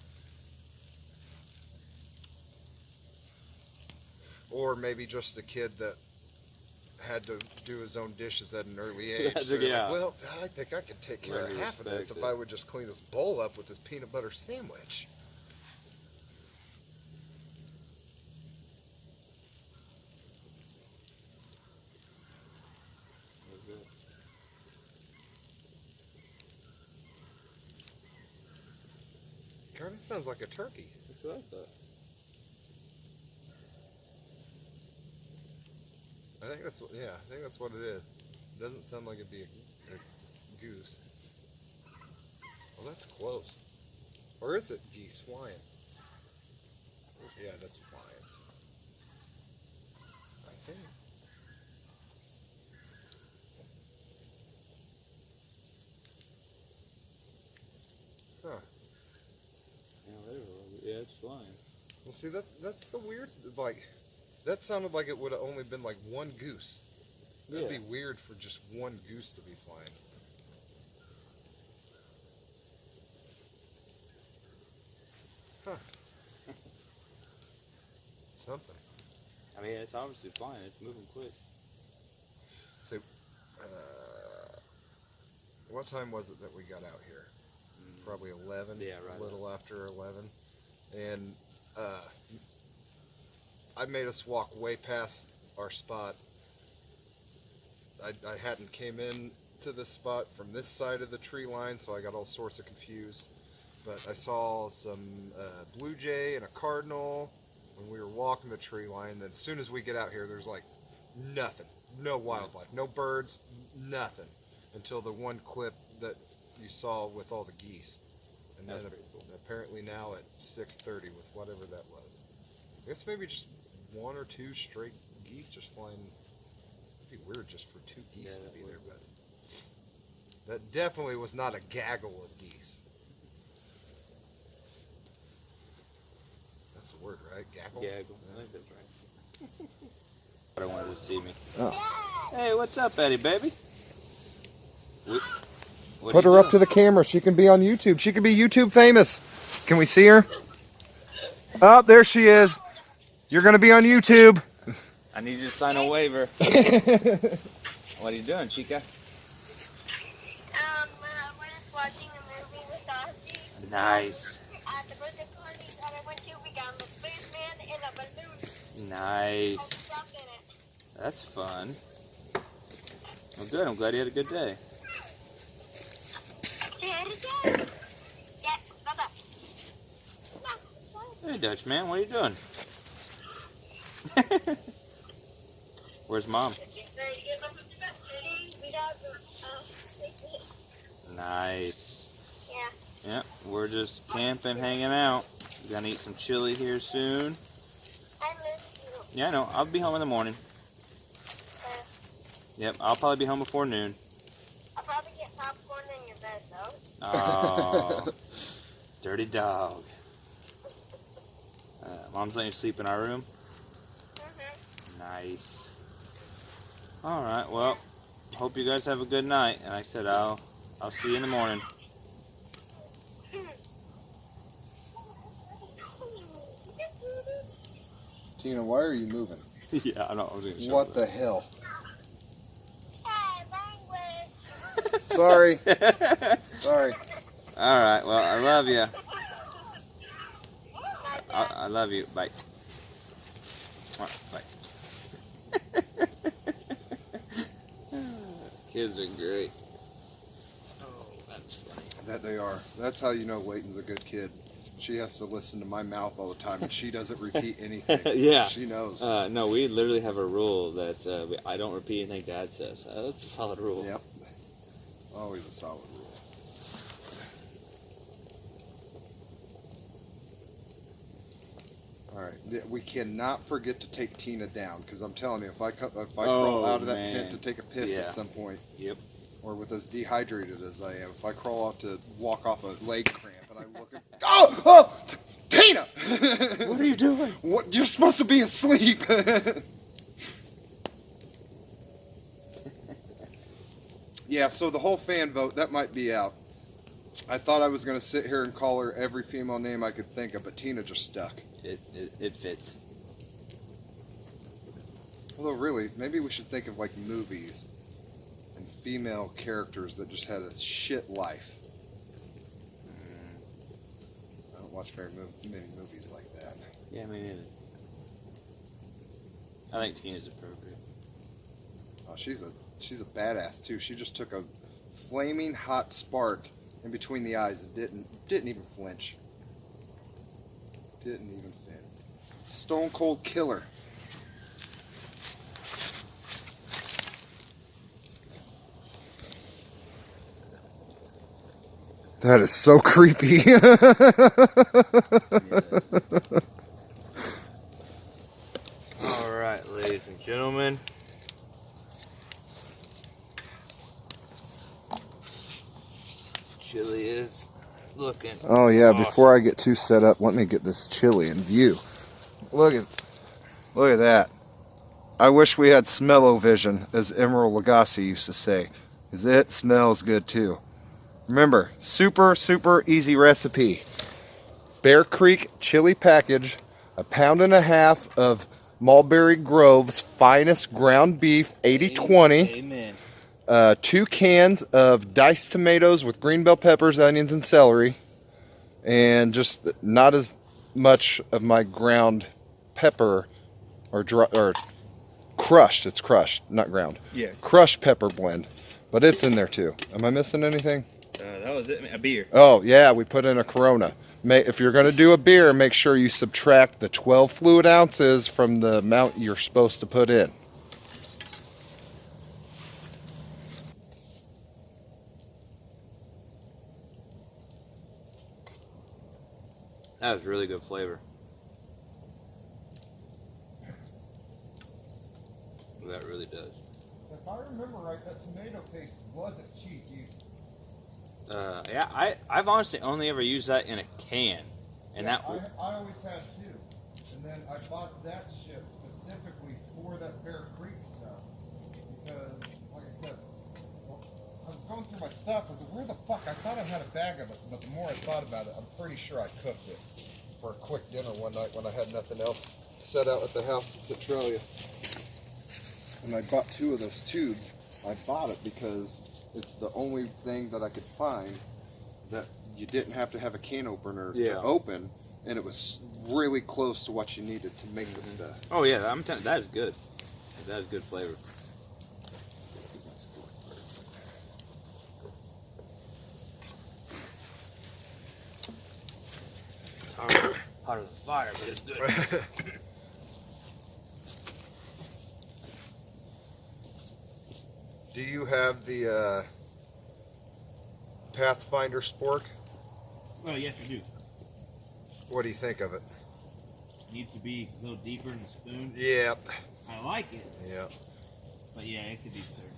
Or maybe just the kid that had to do his own dishes at an early age. Yeah, So yeah. like, well, I think I could take care of Really half of this respect if it. I would just clean this bowl up with this peanut butter sandwich. That's good. God, this sounds like a turkey. That's what I thought. I think that's what it is. It doesn't sound like it'd be a goose. Well, that's close. Or is it geese flying? Yeah, that's flying. I think. Huh. Yeah, it's flying. Well, see, that's the weird, like, that sounded like it would have only been like one goose. That'd be weird for just one goose to be flying. Huh. Something. I mean, it's obviously flying. It's moving quick. So, what time was it that we got out here? Probably 11. Yeah, right. A little after 11. And I made us walk way past our spot. I hadn't came in to this spot from this side of the tree line, so I got all sorts of confused. But I saw some blue jay and a cardinal when we were walking the tree line. Then as soon as we get out here, there's like nothing, no wildlife, no birds, nothing, until the one clip that you saw with all the geese. And then apparently now at 6:30 with whatever that was. I guess maybe just one or two straight geese just flying. It'd be weird just for two geese to be there, but that definitely was not a gaggle of geese. That's the word, right? Gaggle? Gaggle. I think that's right. I don't want her to see me. Oh. Hey, what's up, Eddie, baby? Put her up to the camera. She can be on YouTube. She can be YouTube famous. Can we see her? Oh, there she is. You're going to be on YouTube. I need you to sign a waiver. What are you doing, Chica? We're just watching a movie with Ozzy. Nice. At the birthday party that I went to, we got a spaceman and a balloon. Nice. Stuff in it. That's fun. Well, good. I'm glad you had a good day. Say it again. Yeah, bye-bye. Hey, Dutch man, what are you doing? Where's Mom? We got spaceman. Nice. Yeah. Yeah, we're just camping, hanging out. We're gonna eat some chili here soon. I miss you. Yeah, I know. I'll be home in the morning. Yep, I'll probably be home before noon. I'll probably get popcorn in your bed, though. Oh, dirty dog. Mom's letting you sleep in our room? Nice. Alright, well, hope you guys have a good night. And like I said, I'll see you in the morning. Tina, why are you moving? Yeah, I know. I was gonna show What you the hell? Hey, language. Sorry. Sorry. Alright, well, I love you. I love you. Bye. Bye. Kids are great. Oh, that's funny. That they are. That's how you know Layton's a good kid. She has to listen to my mouth all the time, and she doesn't repeat anything. Yeah. She knows. No, we literally have a rule that I don't repeat anything Dad says. That's a solid rule. Yep. Always a solid rule. All right, we cannot forget to take Tina down, because I'm telling you, if I crawl out of that tent to take a piss at some point, Yep. or with as dehydrated as I am, if I crawl out to walk off a leg cramp and I look at, oh, Tina! What are you doing? What? You're supposed to be asleep. Yeah, so the whole fan vote, that might be out. I thought I was going to sit here and call her every female name I could think of, but Tina just stuck. It fits. Although really, maybe we should think of like movies and female characters that just had a shit life. I don't watch very many movies like that. Yeah, me neither. I think Tina's appropriate. Oh, she's a badass too. She just took a flaming hot spark in between the eyes and didn't even flinch. Didn't even flinch. Stone cold killer. That is so creepy. All right, ladies and gentlemen. Chili is looking. Oh yeah, awesome. Before I get too set up, let me get this chili in view. Look at that. I wish we had smell-o-vision, as Emerald Lagasse used to say, because it smells good too. Remember, super easy recipe. Bear Creek chili package, 1.5 pounds of Mulberry Grove's finest ground beef, 80/20. Amen. 2 cans of diced tomatoes with green bell peppers, onions, and celery. And just not as much of my ground pepper or crushed. It's crushed, not ground. Yeah. Crushed pepper blend, but it's in there too. Am I missing anything? That was it. A beer. Oh yeah, we put in a Corona. If you're going to do a beer, make sure you subtract the 12 fluid ounces from the amount you're supposed to put in. That was really good flavor. That really does. If I remember right, that tomato paste wasn't cheap either. Yeah, I've honestly only ever used that in a can, and Yeah, that I always had too. And then I bought that shit specifically for that Bear Creek stuff. Because, like I said, well, I was going through my stuff. I was like, where the fuck? I thought I had a bag of it, but the more I thought about it, I'm pretty sure I cooked it for a quick dinner one night when I had nothing else set out at the house in Centralia. And I bought 2 of those tubes. I bought it because it's the only thing that I could find that you didn't have to have a can opener to open, and it was really close to what you needed to make the stuff. Oh yeah, I'm telling you, that is good. That is good flavor. Hotter than fire, but it's good. Do you have the Pathfinder spork? Well, yes, you do. What do you think of it? Needs to be a little deeper in the spoon. Yep. I like it, Yep. but yeah, it could be better.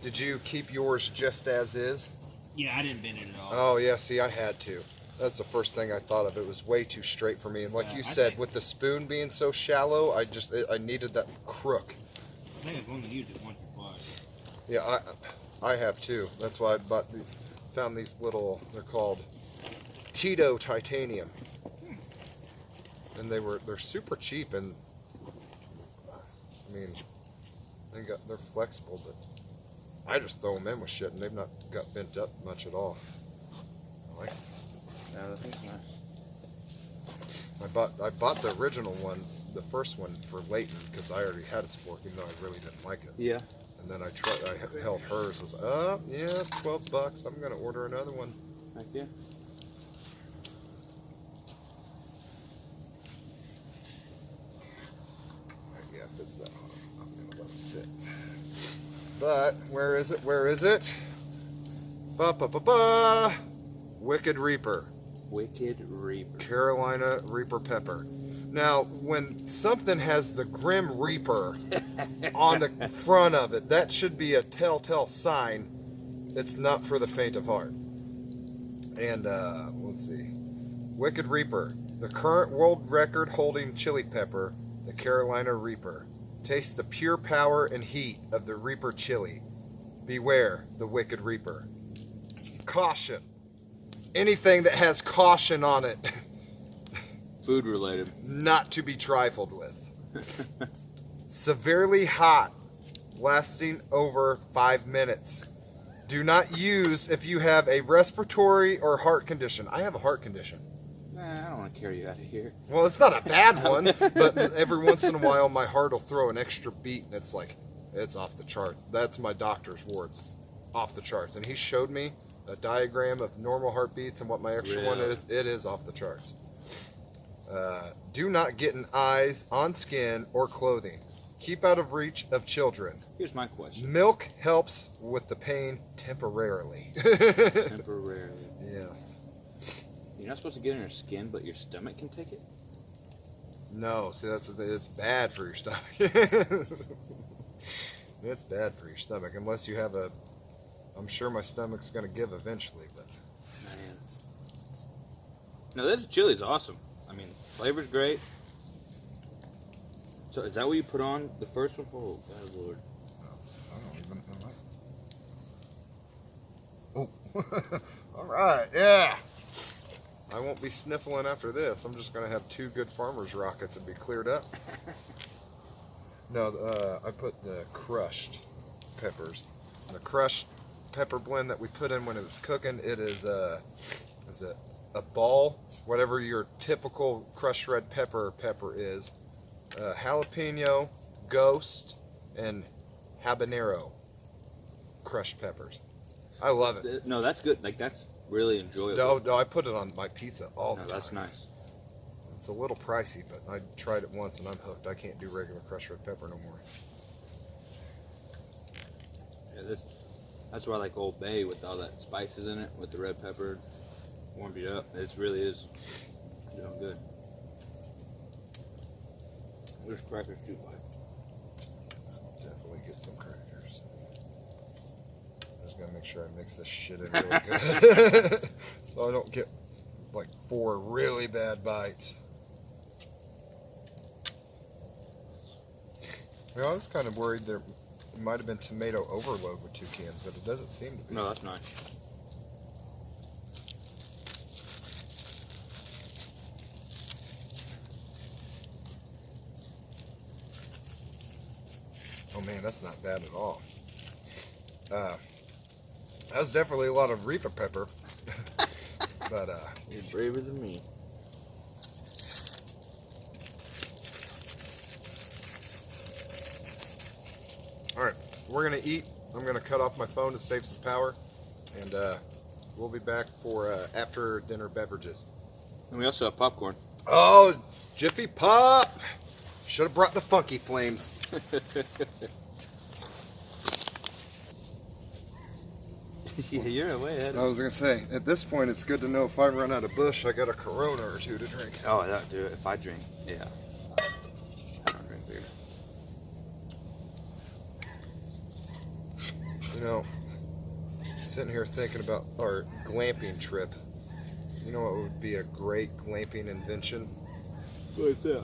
Did you keep yours just as is? Yeah, I didn't bend it at all. Oh yeah, see, I had to. That's the first thing I thought of. It was way too straight for me, and like Yeah, you I said, think- with the spoon being so shallow, I needed that crook. I think I've only used it once or twice. Yeah, I have too. That's why I found these little. They're called Tito titanium, and they're super cheap, and I mean they're flexible, but I just throw them in with shit, and they've not got bent up much at all. I like it. Yeah, that thing's nice. I bought the original one, the first one for Leighton, because I already had a spork, even though I really didn't like it. Yeah. And then I held hers. I was like, yeah, $12. I'm gonna order another one. Heck yeah. Yeah, if it's that hot, I'm gonna let it sit. But where is it? Where is it? Ba ba ba ba. Wicked Reaper. Wicked Reaper. Carolina Reaper pepper. Now, when something has the Grim Reaper on the front of it, that should be a telltale sign it's not for the faint of heart. And let's see. Wicked Reaper, the current world record holding chili pepper, the Carolina Reaper. Taste the pure power and heat of the Reaper chili. Beware the Wicked Reaper. Caution. Anything that has caution on it, Food related. not to be trifled with. Severely hot, lasting over 5 minutes. Do not use if you have a respiratory or heart condition. I have a heart condition. Nah, I don't want to carry you out of here. Well, it's not a bad one, but every once in a while my heart will throw an extra beat, and it's like, it's off the charts. That's my doctor's words, off the charts. And he showed me a diagram of normal heartbeats and what my extra one Really? is. It is off the charts. Do not get in eyes, on skin, or clothing. Keep out of reach of children. Here's my question. Milk helps with the pain temporarily. Temporarily. Yeah. You're not supposed to get in your skin, but your stomach can take it? No, see, it's bad for your stomach. It's bad for your stomach, unless you have I'm sure my stomach's going to give eventually, but Man. No, this chili's awesome. I mean, flavor's great. So is that what you put on the first one? Oh, God, Lord. I don't even. Oh, all right, yeah. I won't be sniffling after this. I'm just going to have 2 good farmer's rockets and be cleared up. No, I put the crushed peppers. The crushed pepper blend that we put in when it was cooking, it is it a ball, whatever your typical crushed red pepper is, jalapeno, ghost, and habanero crushed peppers. I love it. No, that's good. Like, that's really enjoyable. No, I put it on my pizza all the time. That's nice. It's a little pricey, but I tried it once and I'm hooked. I can't do regular crushed red pepper no more. Yeah, that's why I like Old Bay with all that spices in it, with the red pepper. Warms you up. It really is doing good. There's crackers too, bud. Definitely get some crackers. I'm just gonna make sure I mix this shit in really good, so I don't get like 4 really bad bites. You know, I was kind of worried there might have been tomato overload with 2 cans, but it doesn't seem to be. No, that's nice. Oh man, that's not bad at all. That was definitely a lot of Reaper pepper, but You're braver than me. all right, we're gonna eat. I'm gonna cut off my phone to save some power, and we'll be back for after dinner beverages. And we also have popcorn. Oh, Jiffy Pop! Should have brought the funky flames. Yeah, you're way ahead. I was gonna say, at this point, it's good to know if I run out of Bush, I got a Corona or 2 to drink. Oh, that dude. If I drink, yeah. I don't drink beer. You know, sitting here thinking about our glamping trip. You know what would be a great glamping invention? What's that?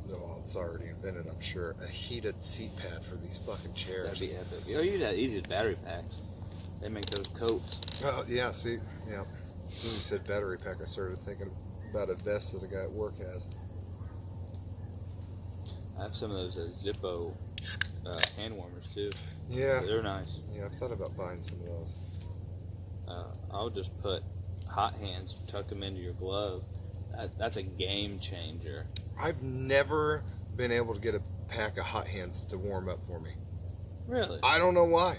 Well, it's already invented, I'm sure. A heated seat pad for these fucking chairs. That'd be epic. You know, you do that easy with battery packs. They make those coats. Oh, yeah, see, yeah. When you said battery pack, I started thinking about a vest that a guy at work has. I have some of those Zippo hand warmers too. Yeah. They're nice. Yeah, I've thought about buying some of those. I'll just put hot hands, tuck them into your glove. That's a game changer. I've never been able to get a pack of hot hands to warm up for me. Really? I don't know why.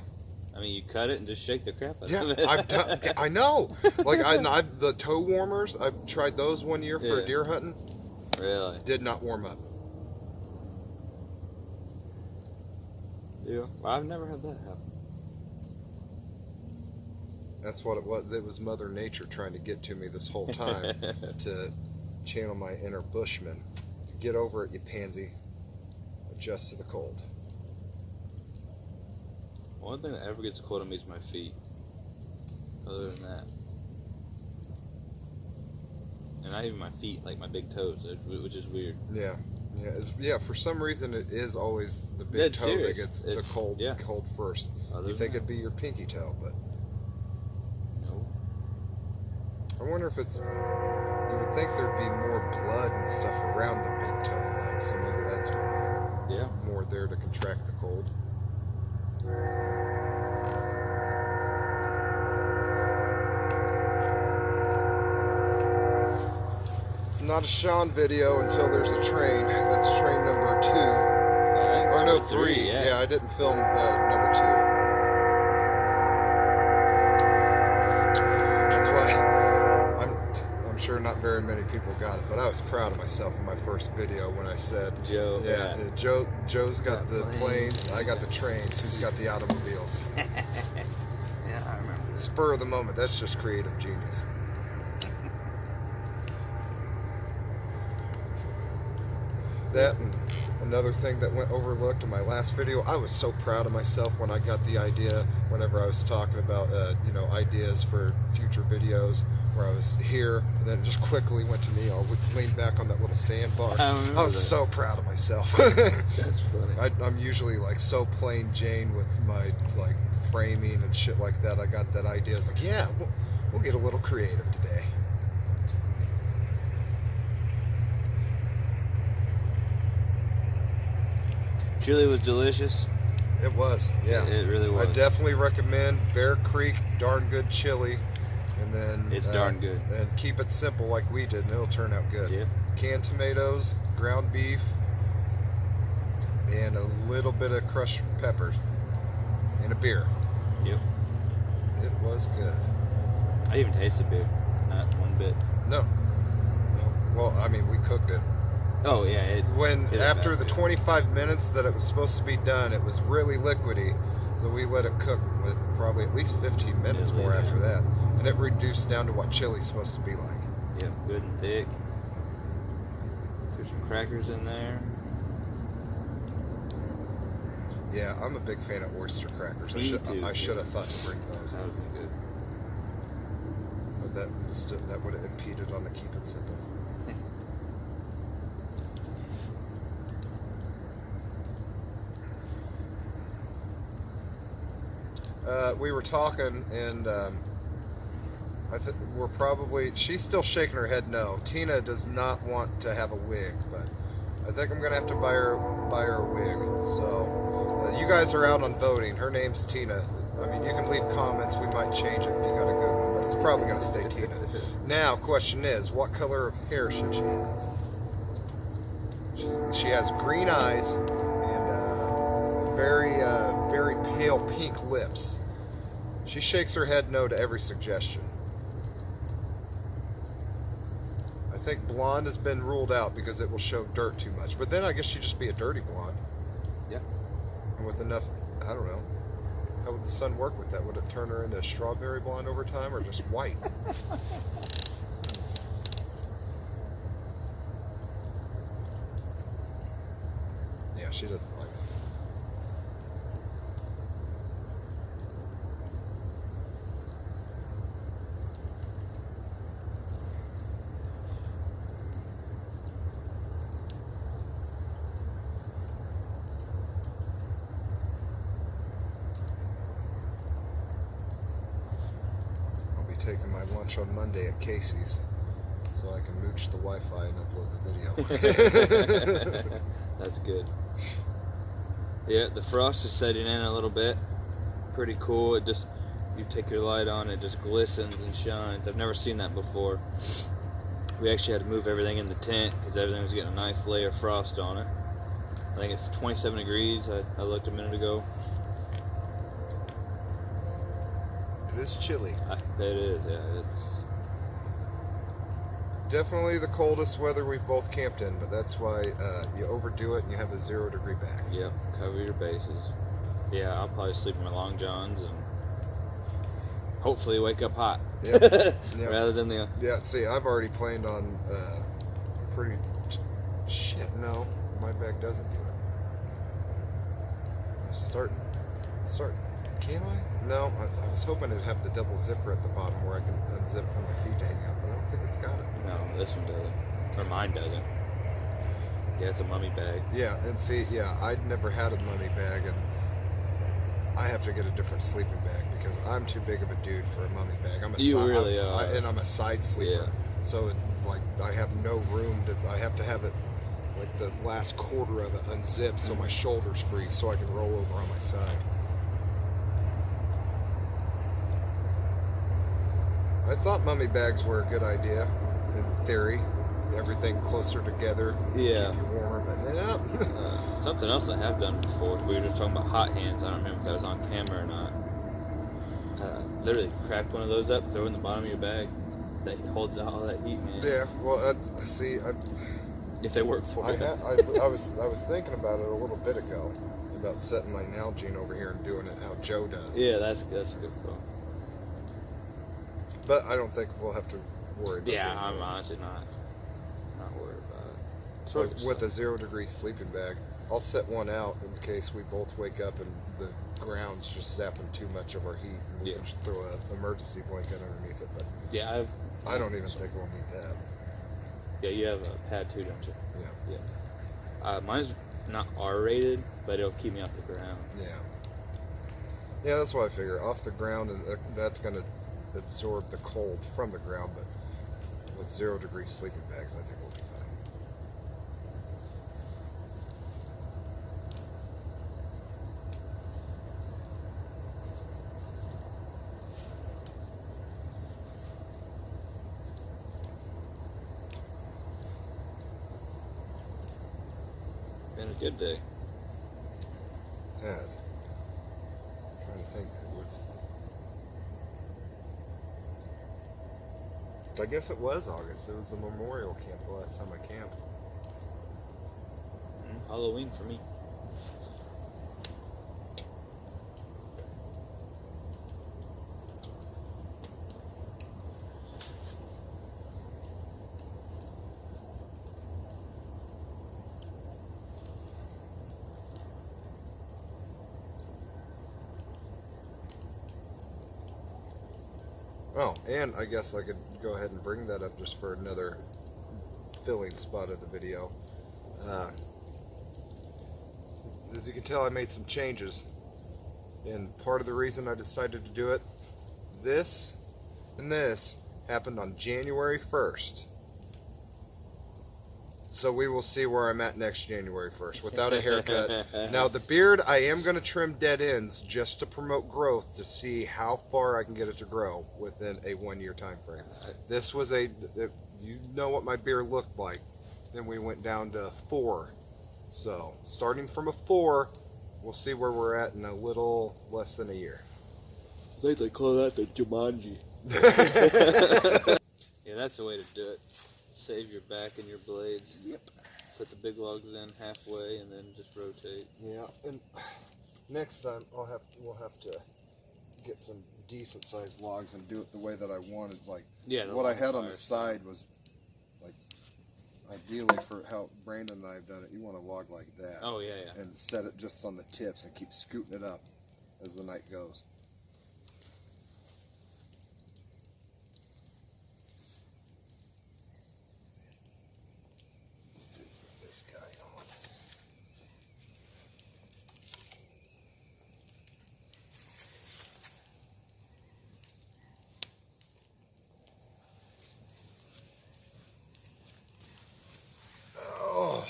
I mean, you cut it and just shake the crap out Yeah, of it. I've done. I know. Like I've the toe warmers. I've tried those one year for Yeah. deer hunting. Really? Did not warm up. Yeah. Well, I've never had that happen. That's what it was. It was Mother Nature trying to get to me this whole time to channel my inner bushman. Get over it, you pansy. Adjust to the cold. One thing that ever gets cold on me is my feet. Other than that. And not even my feet, like my big toes, which is weird. Yeah. Yeah, for some reason it is always the big Dead toe serious. that gets the cold first. Other You than think that. it'd be your pinky toe, but No. I wonder if it's. You would think there'd be more blood and stuff around the big toe, though, so maybe that's why. Yeah. More there to contract the cold. It's not a Sean video until there's a train. That's train number 2. Alright. Or no, Number 3. yeah. Yeah, I didn't film number 2. That's why I'm sure not very many people got it, but I was proud of myself in my first video when I said, Joe. yeah, Joe's got the planes, I got the trains, who's got the automobiles? Yeah, I remember. Spur of the moment, that's just creative genius. That and another thing that went overlooked in my last video, I was so proud of myself when I got the idea, whenever I was talking about, ideas for future videos, where I was here, and then it just quickly went to me, I'll lean back on that little sandbar. I remember I was that. so proud of myself. That's funny. I'm usually like so plain Jane with my like framing and shit like that. I got that idea. It's like, yeah, we'll get a little creative today. Chili was delicious. It was, yeah. It really was. I definitely recommend Bear Creek, darn good chili. And then It's darn good. And keep it simple like we did, and it'll turn out good. Yep. Canned tomatoes, ground beef, and a little bit of crushed peppers, and a beer. Yep. It was good. I even tasted beer. Not one bit. No. Well, I mean, we cooked it. Oh yeah. After the 25 minutes that it was supposed to be done, it was really liquidy. So we let it cook with probably at least 15 minutes more after that. And it reduced down to what chili's supposed to be like. Yep, good and thick. There's some crackers in there. Yeah, I'm a big fan of oyster crackers. Me too, I should have thought to bring those. That would be good. But that would have impeded on the keep it simple. We were talking, and I think we're probably. She's still shaking her head no. Tina does not want to have a wig, but I think I'm gonna have to buy her a wig. So you guys are out on voting. Her name's Tina. I mean, you can leave comments. We might change it if you got a good one, but it's probably gonna stay Tina. Now, question is, what color of hair should she have? She has green eyes and very pale pink lips. She shakes her head no to every suggestion. I think blonde has been ruled out because it will show dirt too much. But then I guess she'd just be a dirty blonde. Yeah. And with enough, I don't know. How would the sun work with that? Would it turn her into a strawberry blonde over time or just white? Yeah, she doesn't like it. Taking my lunch on Monday at Casey's so I can mooch the Wi-Fi and upload the video. That's good. Yeah, the frost is setting in a little bit. Pretty cool. It just, you take your light on, it just glistens and shines. I've never seen that before. We actually had to move everything in the tent because everything was getting a nice layer of frost on it. I think it's 27 degrees. I looked a minute ago. It is chilly. It is, yeah. It's definitely the coldest weather we've both camped in, but that's why you overdo it and you have a 0 degree back. Yep, cover your bases. Yeah, I'll probably sleep in my long johns and hopefully wake up hot. Yep. Yep. Rather than the... Yeah, see, I've already planned on pretty... Shit, no. My bag doesn't do it. Start. Can I? No, I was hoping it'd have the double zipper at the bottom where I can unzip from my feet to hang out, but I don't think it's got it. No, this one doesn't. Or mine doesn't. Yeah, it's a mummy bag. Yeah, and see, yeah, I'd never had a mummy bag, and I have to get a different sleeping bag because I'm too big of a dude for a mummy bag. And I'm a side sleeper. Yeah. So, I have no room I have to have it, like the last quarter of it unzipped so my shoulder's free so I can roll over on my side. I thought mummy bags were a good idea, in theory. Everything closer together, Yeah. keep you warm, but yeah. Something else I have done before. We were just talking about hot hands. I don't remember if that was on camera or not. Literally crack one of those up, throw it in the bottom of your bag. That holds out all that heat, man. Yeah, well, see, If they work for you. I was thinking about it a little bit ago, about setting my Nalgene over here and doing it how Joe does. Yeah, that's a good call. But I don't think we'll have to worry about Yeah, it. I'm honestly not worried about it. So with a 0 degree sleeping bag, I'll set one out in case we both wake up and the ground's just zapping too much of our heat. And we can just throw an emergency blanket underneath it. But Yeah, I don't even think we'll need that. Yeah, you have a pad too, don't you? Yeah. Yeah. Mine's not R-rated, but it'll keep me off the ground. Yeah. Yeah, that's what I figure. Off the ground, and that's going to absorb the cold from the ground, but with 0 degree sleeping bags, I think we'll be fine. Good day. Has. I'm trying to think. I guess it was August. It was the memorial camp the last time I camped. Halloween for me. Oh, and I guess I could go ahead and bring that up just for another filling spot of the video. As you can tell, I made some changes, and part of the reason I decided to do it, this and this happened on January 1st. So we will see where I'm at next January 1st without a haircut. Now the beard, I am going to trim dead ends just to promote growth to see how far I can get it to grow within a 1 year time frame. This was you know what my beard looked like. Then we went down to 4. So starting from a 4, we'll see where we're at in a little less than a year. I think they call that the Jumanji. Yeah, that's the way to do it. Save your back and your blades. Yep. Put the big logs in halfway and then just rotate. Yeah, and next time we'll have to get some decent sized logs and do it the way that I wanted. Like what I had on the side was like ideally for how Brandon and I have done it. You want a log like that. Oh yeah, yeah. And set it just on the tips and keep scooting it up as the night goes. This guy on. Oh.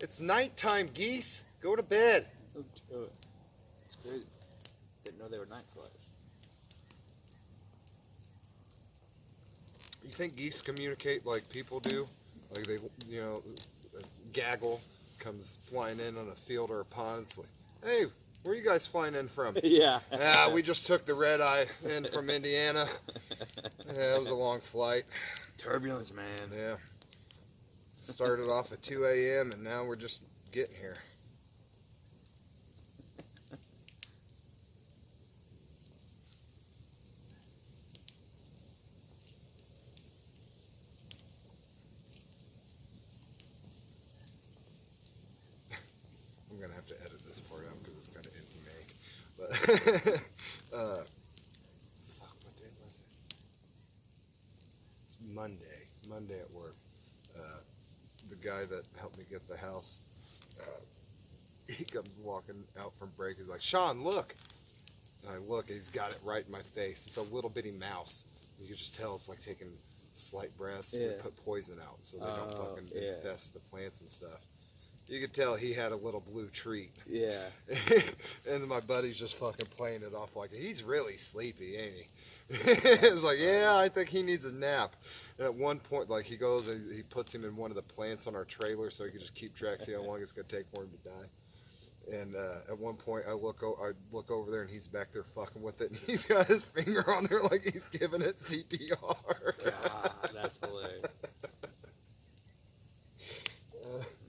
It's nighttime, geese. Go to bed. It's crazy. Didn't know they were night flyers. You think geese communicate like people do? Like they, you know, a gaggle comes flying in on a field or a pond. It's like, hey, where are you guys flying in from? Yeah. Ah, we just took the red eye in from Indiana. Yeah, it was a long flight. Turbulence, man. Yeah. Started off at 2 a.m. and now we're just getting here. I'm gonna have to edit this part out because it's kind of inhumane. But fuck, what day was it? It's Monday. Monday at work. The guy that helped me get the house, he comes walking out from break. He's like, "Sean, look!" And I look, and he's got it right in my face. It's a little bitty mouse. You can just tell it's like taking slight breaths. Yeah. We put poison out so they don't fucking yeah. infest the plants and stuff. You could tell he had a little blue treat. Yeah. And my buddy's just fucking playing it off like he's really sleepy, ain't he? It's like, yeah, I think he needs a nap. And at one point, like he goes and he puts him in one of the plants on our trailer so he can just keep track, see how long it's gonna take for him to die. And at one point, I look over there and he's back there fucking with it, and he's got his finger on there like he's giving it CPR. God, that's hilarious.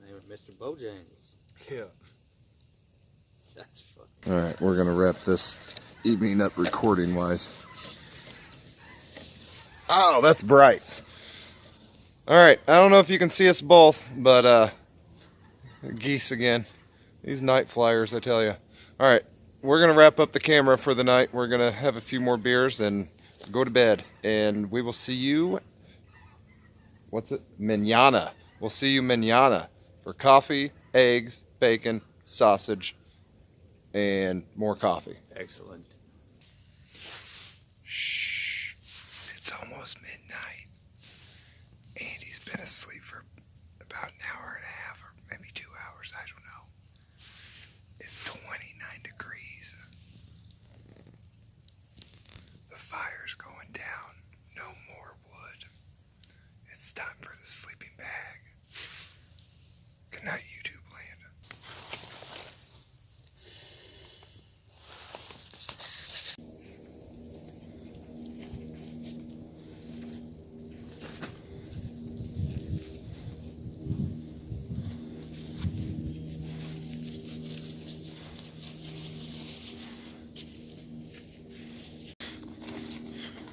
Name it Mr. Bojangles. Yeah. That's fucking. All right, we're gonna wrap this evening up recording wise. Oh, that's bright. All right, I don't know if you can see us both, but geese again. These night flyers, I tell you. All right, we're gonna wrap up the camera for the night. We're gonna have a few more beers and go to bed, and we will see you. What's it? Mañana. We'll see you mañana for coffee, eggs, bacon, sausage, and more coffee. Excellent. Shh. It's almost midnight. Andy's been asleep for about an hour and a half or maybe 2 hours. I don't know. It's 29 degrees. The fire's going down. No more wood. It's time for the sleeping bag. Good night, YouTube land.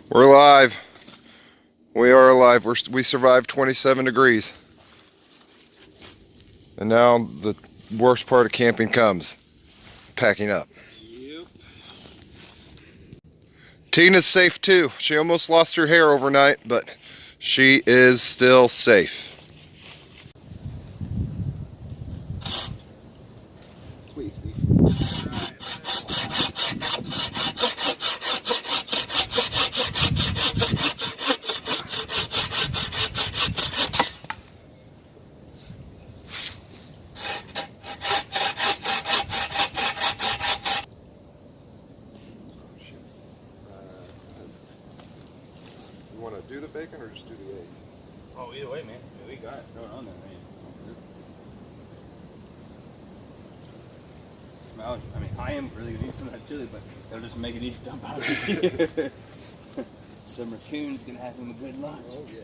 We're alive. We are alive. We survived 27 degrees. And now the worst part of camping comes. Packing up. Yep. Tina's safe too. She almost lost her hair overnight, but she is still safe. Please be. You want to do the bacon or just do the eggs? Oh, either way, man. We got it. Throw it on there, man. Well, I mean, I am really gonna need some of that chili, but it'll just make it easy to dump out of here. Some raccoon's gonna have him a good lunch. Oh yeah.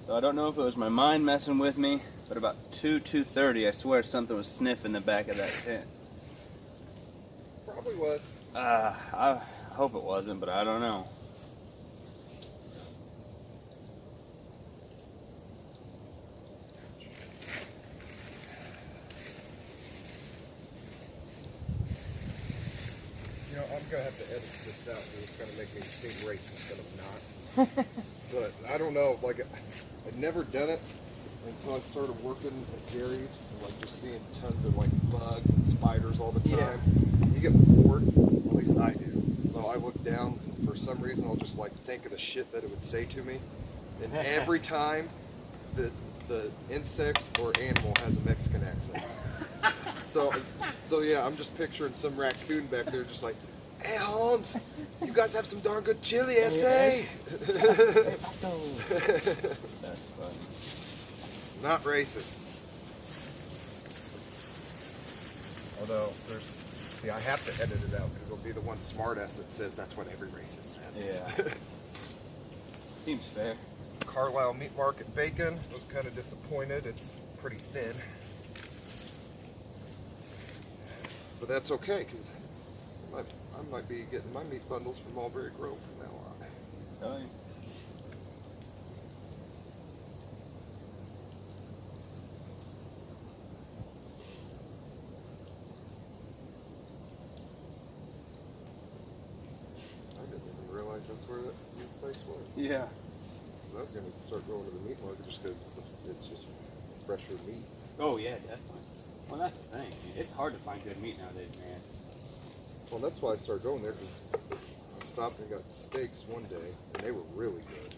So I don't know if it was my mind messing with me, but about 2:30, I swear something was sniffing the back of that tent. Probably was. I hope it wasn't, but I don't know. You know, I'm gonna have to edit this out because it's gonna make me seem racist, but I'm not. But I don't know, like I'd never done it until I started working at Jerry's and like just seeing tons of like bugs and spiders all the time. You get bored, at least I do. So I look down and for some reason I'll just like think of the shit that it would say to me. And every time the insect or animal has a Mexican accent. So yeah, I'm just picturing some raccoon back there just like, hey Holmes, you guys have some darn good chili, SA. That's funny. Not racist. Although, see, I have to edit it out because it'll be the one smartass that says that's what every racist says. Yeah. Seems fair. Carlisle Meat Market bacon. Was kind of disappointed. It's pretty thin. But that's okay because I might be getting my meat bundles from Mulberry Grove from now on. Tell you. I didn't even realize that's where that new place was. Yeah. I was going to start going to the meat market just because it's just fresher meat. Oh yeah, definitely. Well, that's the thing. It's hard to find good meat nowadays, man. Well, that's why I started going there because I stopped and got steaks one day and they were really good.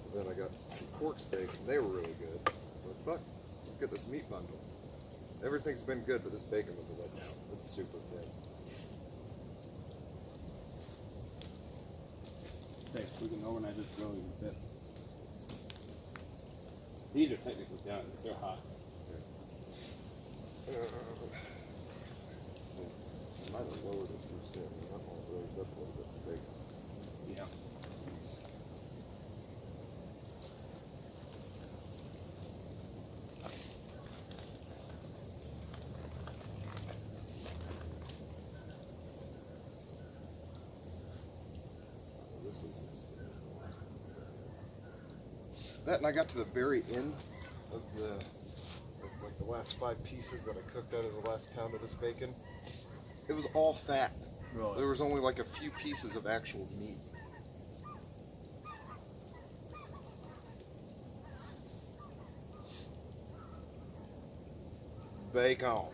And then I got some pork steaks and they were really good. So fuck, let's get this meat bundle. Everything's been good, but this bacon was a letdown. It's super thin. Thanks. We can overnight this really bit. These are technically down. They're hot. Let's see. I might have lowered it too soon. I might have raised up a little bit for bacon. Yeah. This is the last one. That, and I got to the very end of like the last 5 pieces that I cooked out of the last pound of this bacon. It was all fat. Really? There was only like a few pieces of actual meat. Bacon.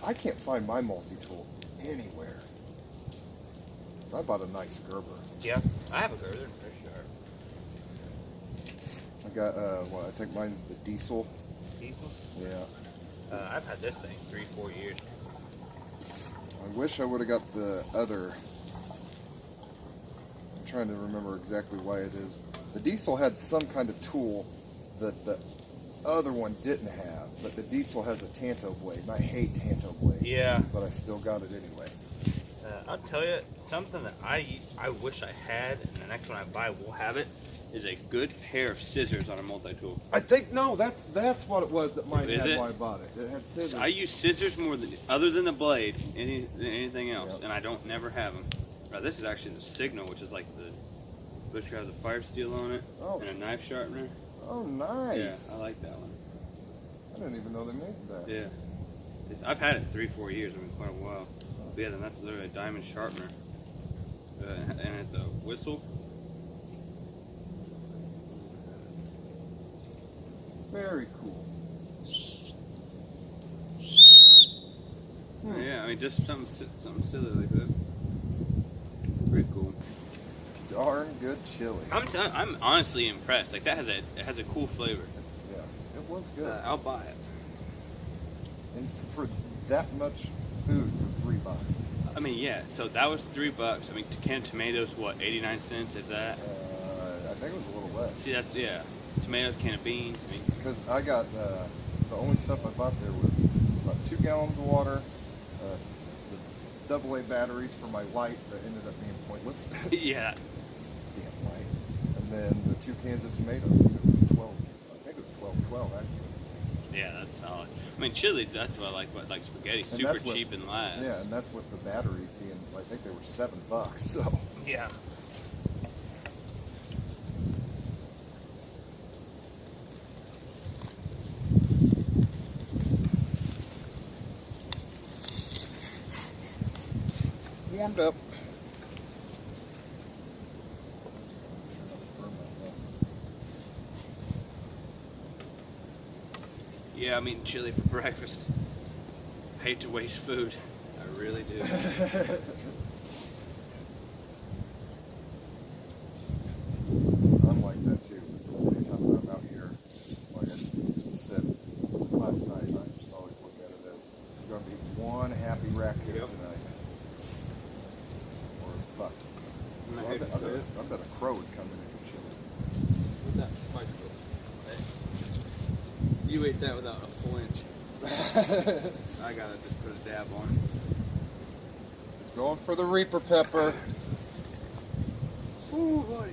I can't find my multi-tool anywhere. I bought a nice Gerber. Yeah, I have a Gerber for sure. I got, I think mine's the Diesel. Diesel? Yeah. I've had this thing 3-4 years. I wish I would have got the other. I'm trying to remember exactly why it is. The Diesel had some kind of tool that the other one didn't have, but the Diesel has a Tanto blade, and I hate Tanto blades. Yeah. But I still got it anyway. I'll tell you, something that I wish I had, and the next one I buy will have it, is a good pair of scissors on a multi-tool. I think, no, that's what it was that mine Is had it? when I bought it. It had scissors. I use scissors more than, other than the blade, than anything else, Yep. and I don't never have them. This is actually the Signal, which is like the Bushcraft has a fire steel on it, Oh. and a knife sharpener. Oh, nice. Yeah, I like that one. I didn't even know they made that. Yeah. I've had it 3-4 years, I mean, quite a while. But yeah, then that's literally a diamond sharpener. And it's a whistle. Very cool. Yeah, I mean, just something silly like that. Pretty cool. Darn good chili. I'm honestly impressed. Like it has a cool flavor. Yeah, it was good. I'll buy it. And for that much food for $3. I mean, yeah. So that was $3. I mean, a can of tomatoes, what, 89 cents? If that. I think it was a little less. See, that's tomatoes, can of beans. I mean, Because I got the only stuff I bought there was about 2 gallons of water, the AA batteries for my light that ended up being pointless. yeah. Damn light. And then the 2 cans of tomatoes. It was 12. I think it was 12 actually. Yeah, that's solid. I mean, chili, that's what I like. Like spaghetti, And super that's what- cheap and light. Yeah, and that's with the batteries being, I think they were $7. So. Yeah. Warmed up. Yeah, I'm eating chili for breakfast. I hate to waste food. I really do. I'm like that too. Anytime I'm out here, like I said last night, I just always look at it as there's going to be one happy raccoon Yep. tonight. Or a buck. I I hate bet, to say it. I bet a crow would come in and chili. With that bicycle. You ate that without a flinch. I gotta just put a dab on. Going for the Reaper pepper. Ooh, boy.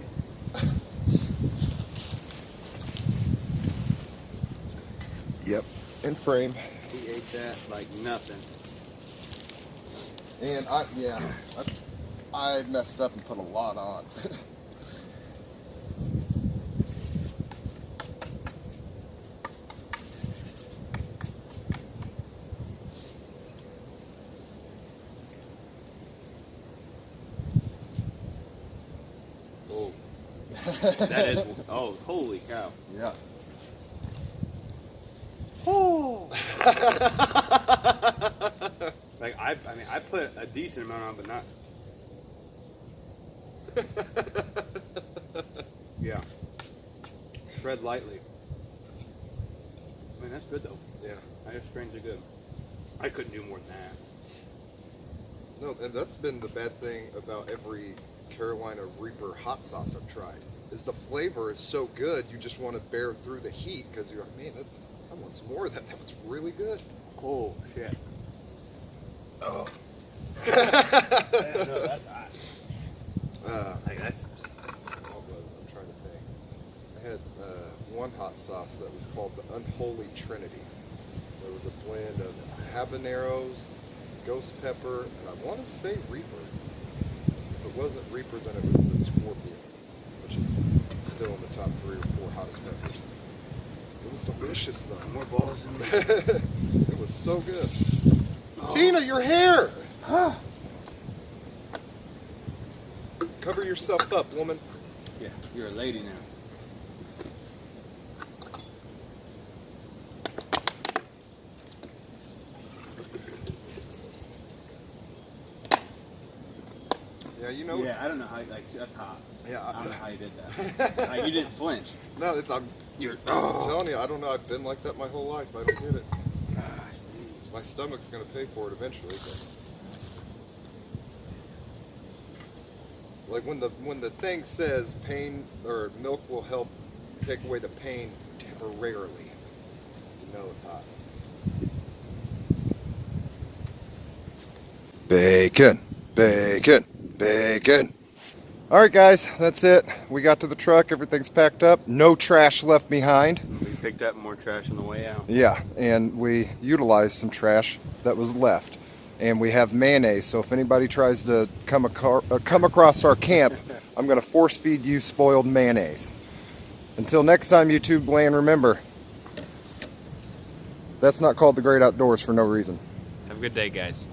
Yep, in frame. He ate that like nothing. And I messed up and put a lot on. Oh. That is, oh, holy cow. Yeah. Oh. Like I mean, I put a decent amount on, but not. Yeah. Shred lightly. I mean, that's good though. Yeah. Irish strains are good. I couldn't do more than that. No, and that's been the bad thing about every Carolina Reaper hot sauce I've tried. Is the flavor is so good, you just want to bear through the heat because you're like, man, I want some more of that. That was really good. Oh shit. Oh. Yeah, no, that's hot. Like that's. I'm trying to think. I had one hot sauce that was called the Unholy Trinity. It was a blend of habaneros, ghost pepper, and I want to say Reaper. If it wasn't Reaper, then it was the Scorpion, which is still in the top 3 or 4 hottest peppers. It was delicious though. More balls than me. It was so good. Oh. Tina, your hair! Cover yourself up, woman. Yeah, you're a lady now. Yeah, you know. Yeah, I don't know how. Like, that's hot. Yeah. I don't know how you did that. Like, you didn't flinch. No, I'm telling you, I don't know. I've been like that my whole life. I don't get it. My stomach's gonna pay for it eventually. But like when the thing says pain or milk will help take away the pain temporarily, you know it's hot. Bacon, bacon, bacon. All right, guys, that's it. We got to the truck. Everything's packed up. No trash left behind. We picked up more trash on the way out. Yeah, and we utilized some trash that was left. And we have mayonnaise, so if anybody tries to come across our camp, I'm going to force feed you spoiled mayonnaise. Until next time, YouTube land, remember, that's not called the great outdoors for no reason. Have a good day, guys.